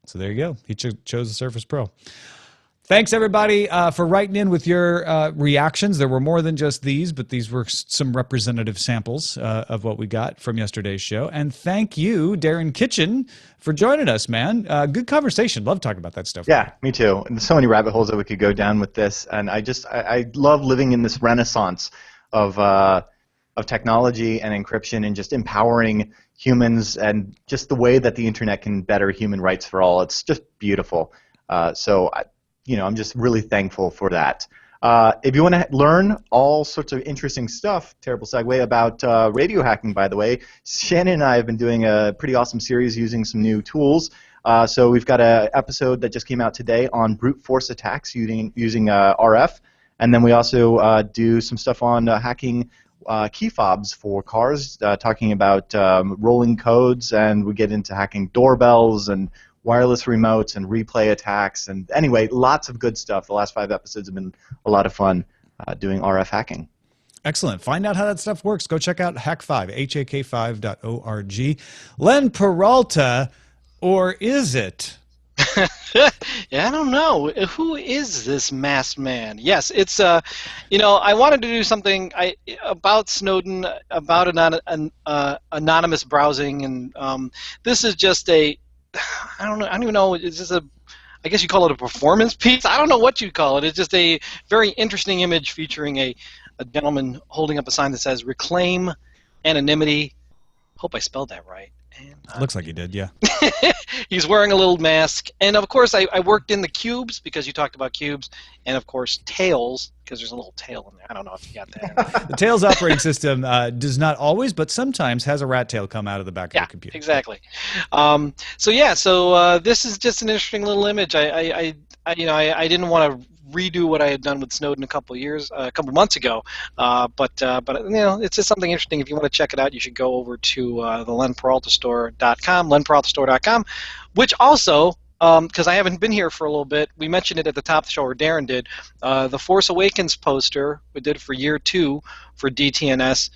So there you go. He chose the Surface Pro. Thanks, everybody, for writing in with your reactions. There were more than just these, but these were some representative samples of what we got from yesterday's show. And thank you, Darren Kitchen, for joining us, man. Good conversation. Love talking about that stuff. Yeah, me too. And there's so many rabbit holes that we could go down with this. And I love living in this renaissance of technology and encryption and just empowering humans and just the way that the internet can better human rights for all. It's just beautiful. I'm just really thankful for that. If you want to learn all sorts of interesting stuff, terrible segue, about radio hacking, by the way, Shannon and I have been doing a pretty awesome series using some new tools. So we've got an episode that just came out today on brute force attacks using RF. And then we also do some stuff on hacking key fobs for cars, talking about rolling codes, and we get into hacking doorbells and wireless remotes and replay attacks. And anyway, lots of good stuff. The last 5 episodes have been a lot of fun doing RF hacking. Excellent. Find out how that stuff works. Go check out Hack5, hak5.org. Len Peralta, or is it? Yeah, I don't know. Who is this masked man? Yes, it's I wanted to do something about Snowden, about anonymous browsing, and this is just I don't even know. It's just I guess you call it a performance piece. I don't know what you call it. It's just a very interesting image featuring a gentleman holding up a sign that says "Reclaim Anonymity." Hope I spelled that right. And, looks like you did, yeah. He's wearing a little mask. And, of course, I worked in the cubes because you talked about cubes. And, of course, Tails, because there's a little tail in there. I don't know if you got that. The Tails operating system does not always, but sometimes has a rat tail come out of the back of the computer. Exactly. So this is just an interesting little image. I didn't want to redo what I had done with Snowden a couple months ago, but it's just something interesting. If you want to check it out, you should go over to the lenperaltastore.com, lenperaltastore.com, which also, because I haven't been here for a little bit, we mentioned it at the top of the show, or Darren did, the Force Awakens poster we did for year 2 for DTNS.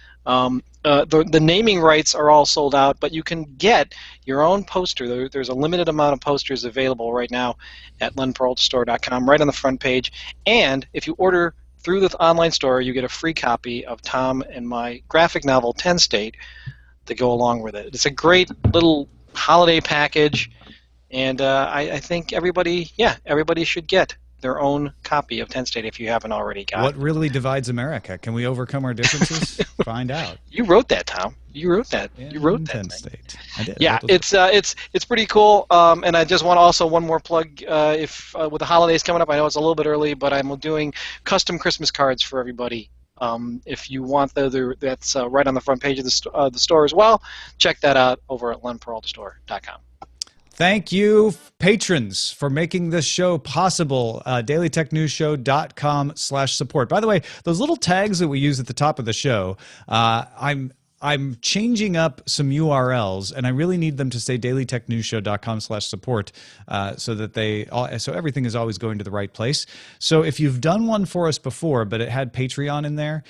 The naming rights are all sold out, but you can get your own poster. There's a limited amount of posters available right now at lenperaltastore.com, right on the front page. And if you order through the online store, you get a free copy of Tom and my graphic novel 10 State to go along with it. It's a great little holiday package, and I think everybody should get their own copy of 10 State if you haven't already got it. What really divides America? Can we overcome our differences? Find out. You wrote that, Tom. You wrote that. Yeah, you wrote that. 10 State. I did. Yeah, it's pretty cool. And I just want to also one more plug. If with the holidays coming up, I know it's a little bit early, but I'm doing custom Christmas cards for everybody. If you want that's right on the front page of the store as well. Check that out over at lenperaltastore.com. Thank you, patrons, for making this show possible. DailyTechNewsShow.com/support. By the way, those little tags that we use at the top of the show, I'm changing up some URLs, and I really need them to say DailyTechNewsShow.com/support, so everything is always going to the right place. So if you've done one for us before, but it had Patreon in there,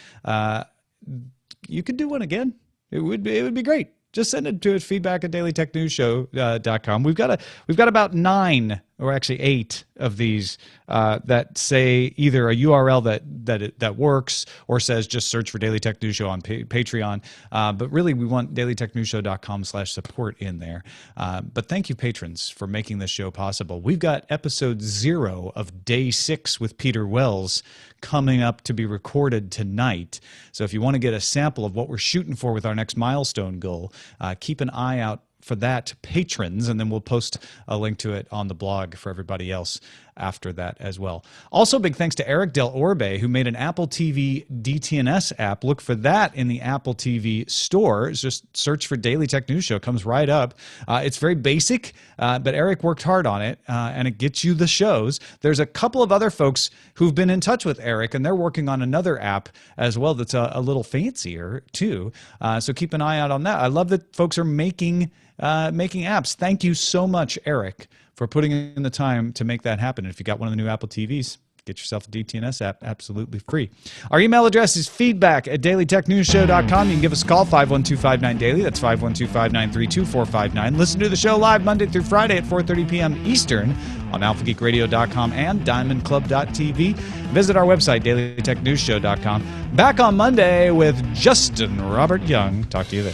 you could do one again. It would be great. Just send it to us, feedback at dailytechnewsshow.com. We've got about 9, or actually 8 of these that say either a URL that works or says just search for Daily Tech News Show on Patreon. But really, we want dailytechnewsshow.com/support in there. But thank you, patrons, for making this show possible. We've got episode 0 of day 6 with Peter Wells coming up to be recorded tonight. So if you want to get a sample of what we're shooting for with our next milestone goal, keep an eye out for that, patrons, and then we'll post a link to it on the blog for everybody else after that as well. Also, big thanks to Eric Del Orbe, who made an Apple TV DTNS app. Look for that in the Apple TV store. Just search for Daily Tech News Show. Comes right up. It's very basic, but Eric worked hard on it, and it gets you the shows. There's a couple of other folks who've been in touch with Eric, and they're working on another app as well that's a little fancier too. So keep an eye out on that. I love that folks are making apps. Thank you so much, Eric, for putting in the time to make that happen. And if you got one of the new Apple TVs, get yourself a DTNS app absolutely free. Our email address is feedback@dailytechnewsshow.com. You can give us a call, 512-59-DAILY. That's 512-593-2459. Listen to the show live Monday through Friday at 4:30 p.m. Eastern on alphageekradio.com and diamondclub.tv. Visit our website, dailytechnewsshow.com. Back on Monday with Justin Robert Young. Talk to you then.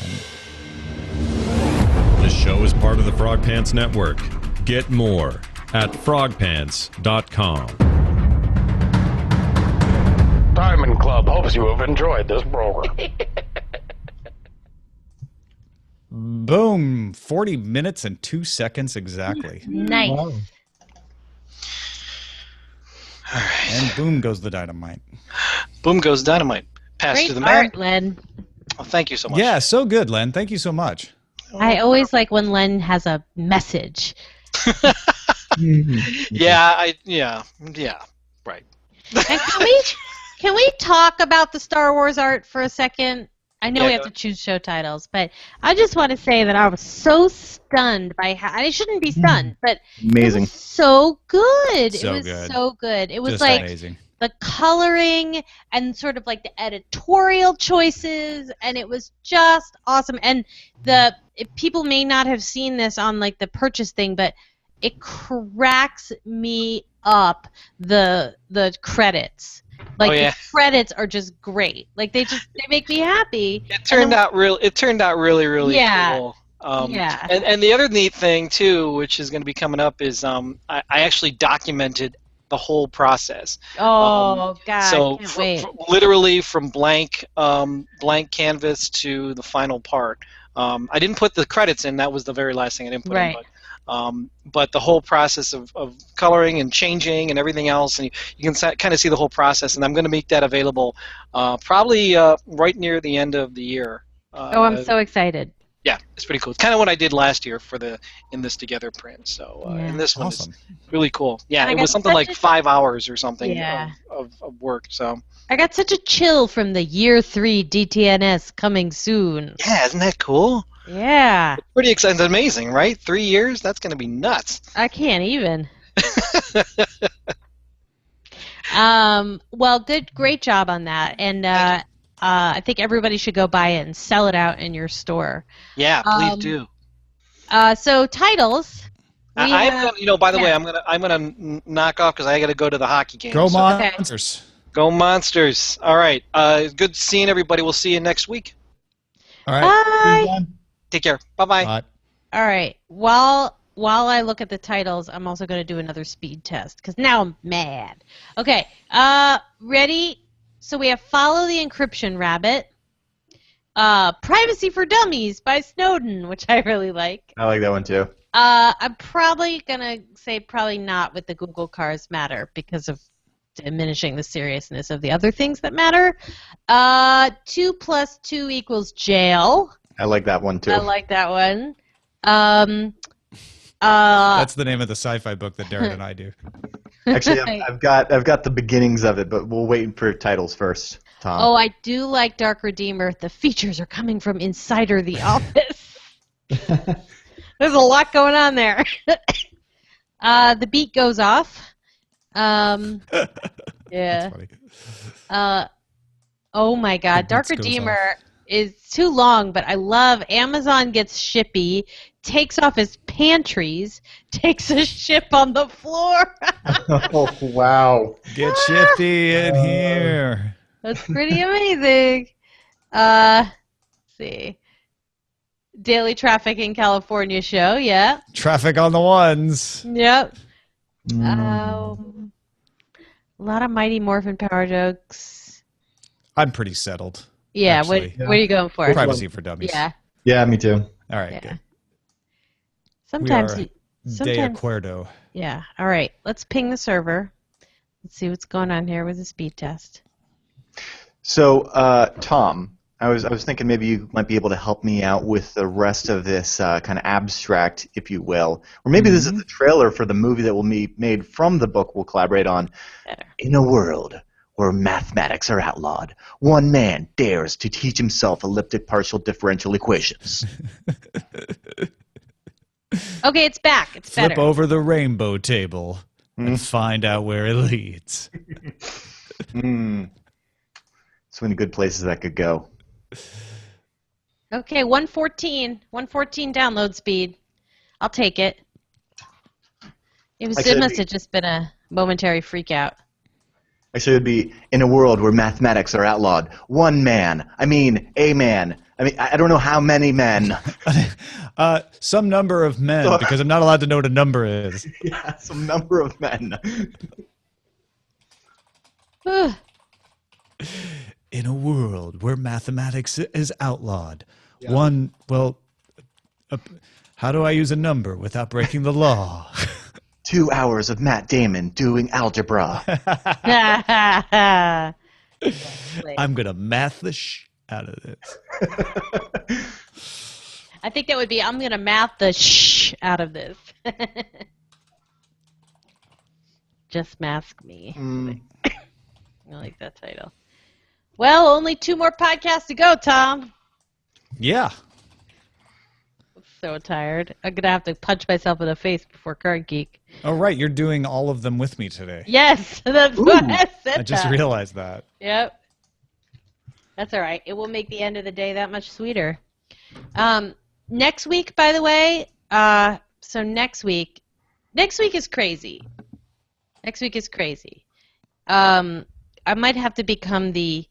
This show is part of the Frog Pants Network. Get more at frogpants.com. Diamond Club hopes you have enjoyed this program. Boom. 40 minutes and 2 seconds exactly. Nice. Wow. All right. And boom goes the dynamite. Boom goes dynamite. Pass Great to the art, Merritt. Len. Oh, thank you so much. Yeah, so good, Len. Thank you so much. I always like when Len has a message. Yeah, right. And can we talk about the Star Wars art for a second? I know Yeah, we have go to choose show titles, but I just want to say that I was so stunned by how I shouldn't be stunned, but Amazing. it was so good. So it was good. so good. It was Just like amazing. the coloring and sort of like the editorial choices, and it was just awesome. And people may not have seen this on like the purchase thing, but it cracks me up, the credits. Like yeah. the credits are just great. Like they make me happy. It turned out really Yeah. cool. Yeah. And the other neat thing too, which is going to be coming up, is I actually documented the whole process. Oh God, So can't wait. literally from blank canvas to the final part. I didn't put the credits in. That was the very last thing I didn't put Right. in. But the whole process of coloring and changing and everything else, and you can kind of see the whole process. And I'm going to make that available probably right near the end of the year. I'm so excited. Yeah, it's pretty cool. It's kind of what I did last year for the In This Together print. So and this one Awesome. is really cool. Yeah, I it got was something like such a- 5 hours or something Yeah. of work. So I got such a chill from the year 3 DTNS coming soon. yeah, isn't that cool? Yeah, Pretty exciting. It's amazing, right? 3 years? That's going to be nuts. I can't even. Well, great job on that, and I think everybody should go buy it and sell it out in your store. Yeah, please do. So titles. I'm gonna, by the way, I'm gonna knock off because I got to go to the hockey game. Go so- Monsters. Go Monsters! All right, good seeing everybody. We'll see you next week. All right. Bye. Take care. Bye-bye. Bye. All right. While I look at the titles, I'm also going to do another speed test because now I'm mad. Okay. Ready? So we have Follow the Encryption Rabbit. Privacy for Dummies by Snowden, which I really like. I like that one too. I'm probably going to say probably not with the Google Cars Matter because of diminishing the seriousness of the other things that matter. 2 + 2 = jail. I like that one too. I like that one. That's the name of the sci-fi book that Darren and I do. Actually, I've got the beginnings of it, but we'll wait for titles first. Tom. Oh, I do like Dark Redeemer. The features are coming from Insider the Office. There's a lot going on there. The beat goes off. Yeah. That's funny. Oh my God, The Dark beats goes Redeemer is too long, but I love Amazon gets shippy, takes off his pantries, takes a ship on the floor. Oh, wow. Get shifty in here. That's pretty amazing. Let's see. Daily Traffic in California show, yeah. Traffic on the ones. Yep. Mm. A lot of Mighty Morphin Power jokes. I'm pretty settled. Yeah, Actually. what are you going for? Privacy for Dummies. Yeah. Yeah, me too. All right, Yeah. good. Sometimes We are- you, Sometimes- acuerdo. Yeah. All right. Let's ping the server. Let's see what's going on here with the speed test. So, Tom, I was thinking maybe you might be able to help me out with the rest of this kind of abstract, if you will. Or maybe this is the trailer for the movie that will be made from the book we'll collaborate on. Better. In a world where mathematics are outlawed, one man dares to teach himself elliptic partial differential equations. Okay, it's back. It's Flip better. over the rainbow table and find out where it leads. So many good places that could go. Okay, 114. 114 download speed. I'll take it. It must have just been a momentary freak out. Actually, it would be in a world where mathematics are outlawed. One man. I mean, a man. I mean, I don't know how many men. Some number of men, because I'm not allowed to know what a number is. Yeah, some number of men. In a world where mathematics is outlawed, how do I use a number without breaking the law? 2 hours of Matt Damon doing algebra. I'm going to math the out of this. I think that would be, I'm going to math the out of this. Just mask me. I like that title. Well, only 2 more podcasts to go, Tom. Yeah. I'm so tired. I'm going to have to punch myself in the face before Current Geek. Oh, right. You're doing all of them with me today. Yes, that's what I said. I just realized that. Yep. That's all right. It will make the end of the day that much sweeter. Next week, by the way, so next week is crazy. Next week is crazy. I might have to become the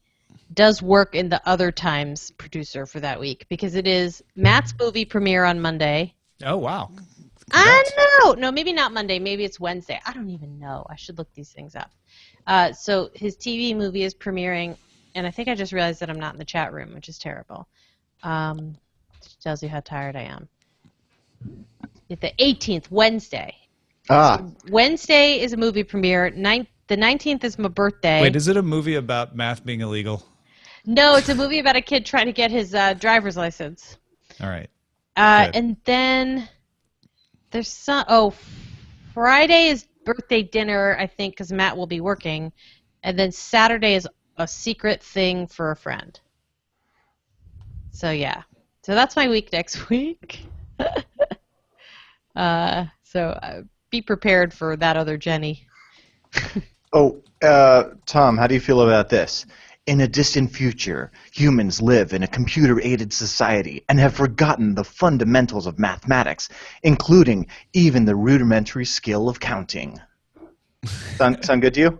does work in the other times producer for that week because it is Matt's movie premiere on Monday. Oh, wow. I know. No, maybe not Monday. Maybe it's Wednesday. I don't even know. I should look these things up. So his TV movie is premiering, and I think I just realized that I'm not in the chat room, which is terrible. Which tells you how tired I am. It's the 18th, Wednesday. So Wednesday is a movie premiere. The 19th is my birthday. Wait, is it a movie about math being illegal? No, it's a movie about a kid trying to get his driver's license. All right. And then there's Friday is birthday dinner, I think, because Matt will be working. And then Saturday is a secret thing for a friend. So, yeah. So that's my week next week. Be prepared for that other Jenny. Tom, how do you feel about this? In a distant future, humans live in a computer-aided society and have forgotten the fundamentals of mathematics, including even the rudimentary skill of counting. Sound good to you?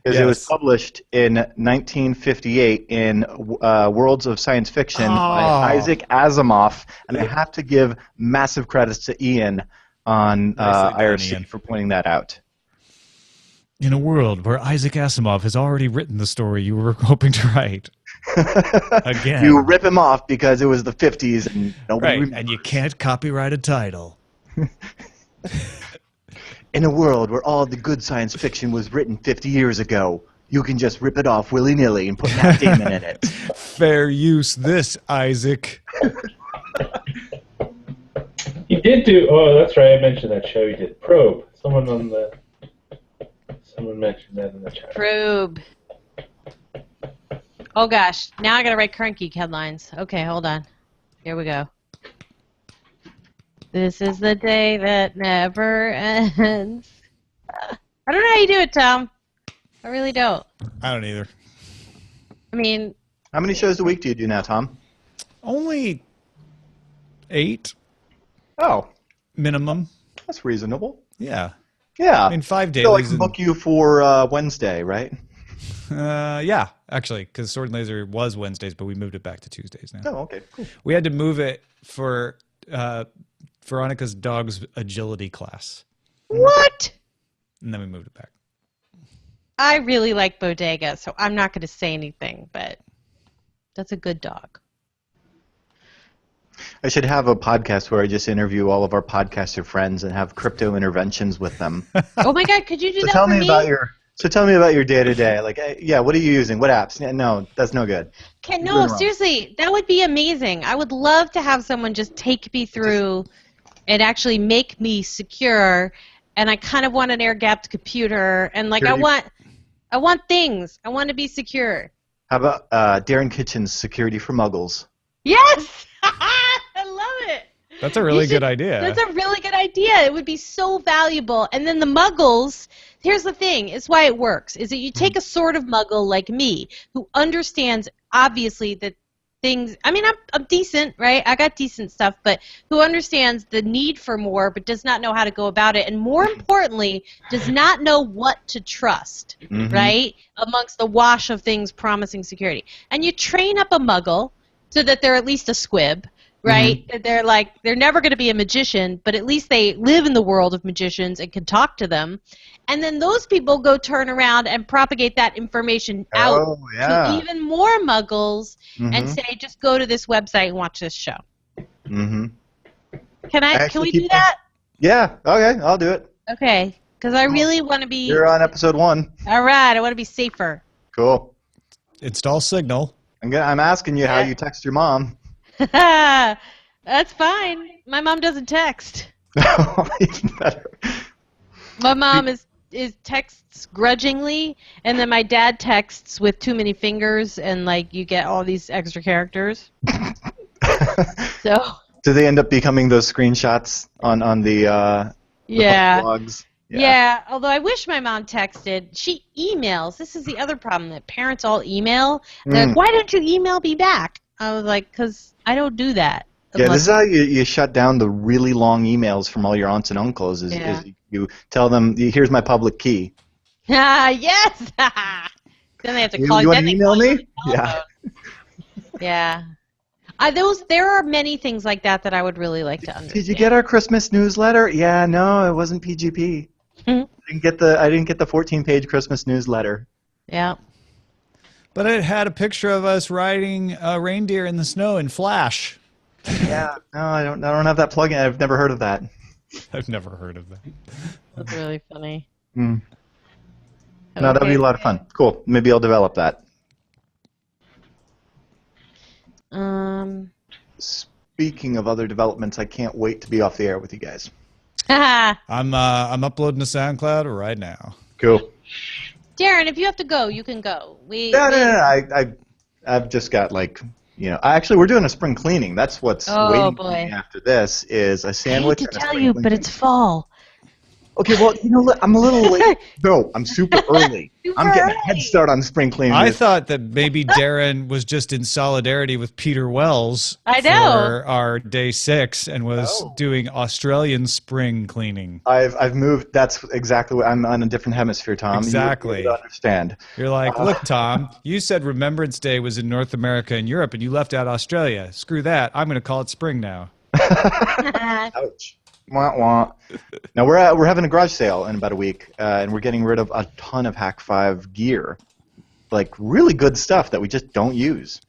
Because it was published in 1958 in Worlds of Science Fiction by Isaac Asimov, and I have to give massive credits to Ian on IRC Ian. For pointing that out. In a world where Isaac Asimov has already written the story you were hoping to write. Again. You rip him off because it was the 50s and nobody and you can't copyright a title. In a world where all the good science fiction was written 50 years ago, you can just rip it off willy-nilly and put Matt Damon in it. Fair use this, Isaac. You did do, that's right, I mentioned that show you did, Probe. Someone mentioned that in the chat. Probe. Oh gosh, now I gotta write Current Geek headlines. Okay, hold on. Here we go. This is the day that never ends. I don't know how you do it, Tom. I really don't. I don't either. I mean... How many shows a week do you do now, Tom? Only 8. Oh. Minimum. That's reasonable. Yeah. Yeah. I mean, 5 days. So I can book you for Wednesday, right? Yeah, actually, because Sword and Laser was Wednesdays, but we moved it back to Tuesdays now. Oh, okay, cool. We had to move it for Veronica's dog's agility class. What? And then we moved it back. I really like Bodega, so I'm not going to say anything, but that's a good dog. I should have a podcast where I just interview all of our podcaster friends and have crypto interventions with them. Oh my God, could you do So that tell for me me? about your. So tell me about your day to day. Like, yeah, what are you using? What apps? Yeah, no, that's no good. You're No, doing wrong. seriously, that would be amazing. I would love to have someone just take me through and actually make me secure. And I kind of want an air-gapped computer, and like Security. I want things. I want to be secure. How about Darren Kitchen's Security for Muggles? Yes, I love it. That's a really You should- good idea. That's a really good idea. It would be so valuable. And then the muggles, here's the thing, it's why it works, is that you take a sort of muggle like me who understands, obviously, that things, I mean, I'm decent, right? I got decent stuff, but who understands the need for more but does not know how to go about it, and more importantly, does not know what to trust, right, amongst the wash of things promising security. And you train up a muggle so that they're at least a squib, right? They're never going to be a magician, but at least they live in the world of magicians and can talk to them. And then those people go turn around and propagate that information out to even more muggles and say, just go to this website and watch this show. Can we do that? Yeah, okay, I'll do it. Okay, because I really want to be... You're on episode 1. All right, I want to be safer. Cool. Install Signal. I'm asking you how you text your mom. That's fine. My mom doesn't text. Even better. My mom is texts grudgingly, and then my dad texts with too many fingers, and like you get all these extra characters. So. Do they end up becoming those screenshots on the blogs? Yeah, although I wish my mom texted. She emails. This is the other problem, that parents all email. They're like, why don't you email me back? I was like, because I don't do that. Yeah, this is how you shut down the really long emails from all your aunts and uncles, is you tell them, here's my public key. Yes! Then they have to call you. You want then to they email call you on me? the telephone. Yeah. There are many things like that I would really like to understand. Did you get our Christmas newsletter? Yeah, no, it wasn't PGP. I didn't get the 14-page Christmas newsletter. Yeah. But it had a picture of us riding a reindeer in the snow in Flash. Yeah, no, I don't have that plugin. I've never heard of that. I've never heard of that. That's really funny. No, that'd be a lot of fun. Cool. Maybe I'll develop that. Speaking of other developments, I can't wait to be off the air with you guys. I'm uploading to SoundCloud right now. Cool. Darren, if you have to go, you can go. No. I've just got actually we're doing a spring cleaning. That's what's waiting for me after this is a sandwich. I hate to tell you, but it's fall. Okay, well, I'm a little late. No, I'm super early. I'm getting a head start on spring cleaning. I thought that maybe Darren was just in solidarity with Peter Wells for our day 6 and was doing Australian spring cleaning. I've moved. That's exactly what I'm on a different hemisphere, Tom. Exactly. You understand. You're like, look, Tom, you said Remembrance Day was in North America and Europe, and you left out Australia. Screw that. I'm going to call it spring now. Ouch. Wah, wah. Now we're having a garage sale in about a week, and we're getting rid of a ton of Hack 5 gear, like really good stuff that we just don't use.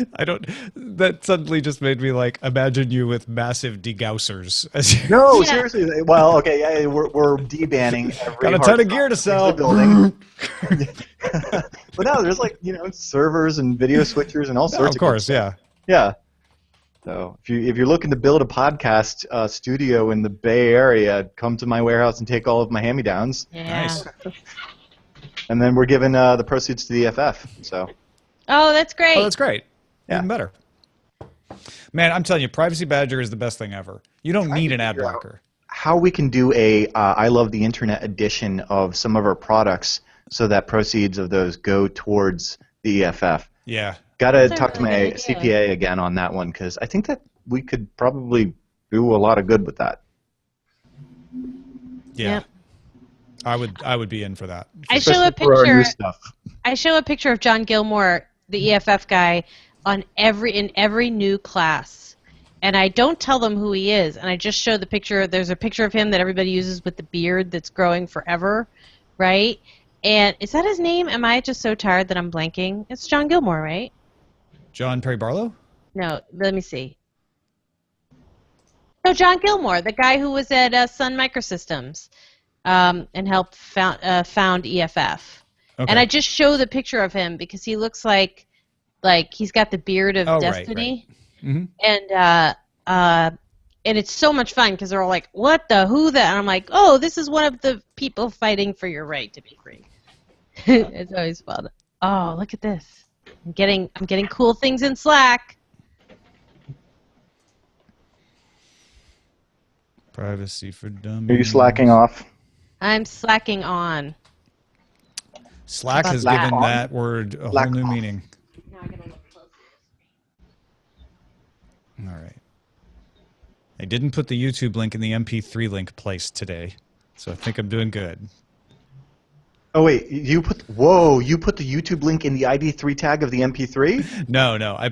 That suddenly just made me imagine you with massive degaussers. No, seriously. Well, okay, yeah, we're debanning every. Got a ton of gear to sell. Building. But no, there's servers and video switchers and all sorts. Of course, yeah. Yeah. So if you're looking to build a podcast studio in the Bay Area, come to my warehouse and take all of my hand-me-downs. Yeah. Nice. And then we're giving the proceeds to the FF. So. Oh, that's great. Oh, that's great. Yeah. Even better. Man, I'm telling you, Privacy Badger is the best thing ever. You don't need an ad blocker. How we can do a I Love the Internet edition of some of our products so that proceeds of those go towards the EFF. Yeah. Got to talk to my CPA again on that one because I think that we could probably do a lot of good with that. Yeah. I would be in for that. I show a picture of John Gilmore, the EFF guy, in every new class. And I don't tell them who he is, and I just show the picture. There's a picture of him that everybody uses with the beard that's growing forever, right? And is that his name? Am I just so tired that I'm blanking? It's John Gilmore, right? John Perry Barlow? No, let me see. No, John Gilmore, the guy who was at Sun Microsystems and helped found EFF. Okay. And I just show the picture of him because he looks like he's got the beard of Destiny. Right. And it's so much fun because they're all like, what the, who the? And I'm like, oh, this is one of the people fighting for your right to be free. It's always fun. Oh, look at this. I'm getting cool things in Slack. Privacy for dummies. Are you slacking off? I'm slacking on. Slack has Slack given on? that word a Slack whole new off. meaning. Now I gotta look close. All right. I didn't put the YouTube link in the MP3 link place today, so I think I'm doing good. Oh wait, you put the YouTube link in the ID3 tag of the MP3? No, I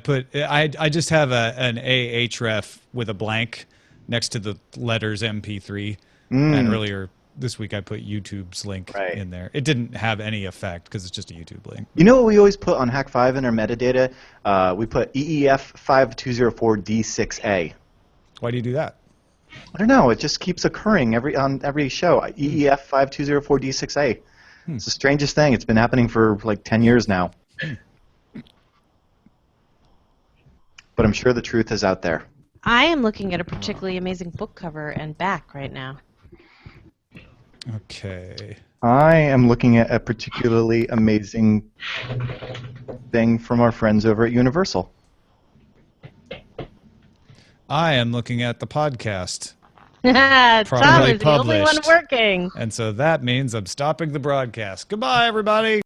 just have an ahref with a blank next to the letters MP3, and earlier this week I put YouTube's link in there. It didn't have any effect because it's just a YouTube link. You know what we always put on Hack5 in our metadata? We put EEF5204D6A. Why do you do that? I don't know. It just keeps occurring on every show. EEF5204D6A. It's the strangest thing. It's been happening for like 10 years now. But I'm sure the truth is out there. I am looking at a particularly amazing book cover and back right now. Okay. I am looking at a particularly amazing thing from our friends over at Universal. I am looking at the podcast. Tom Probably is the only one published. working. And so that means I'm stopping the broadcast. Goodbye, everybody.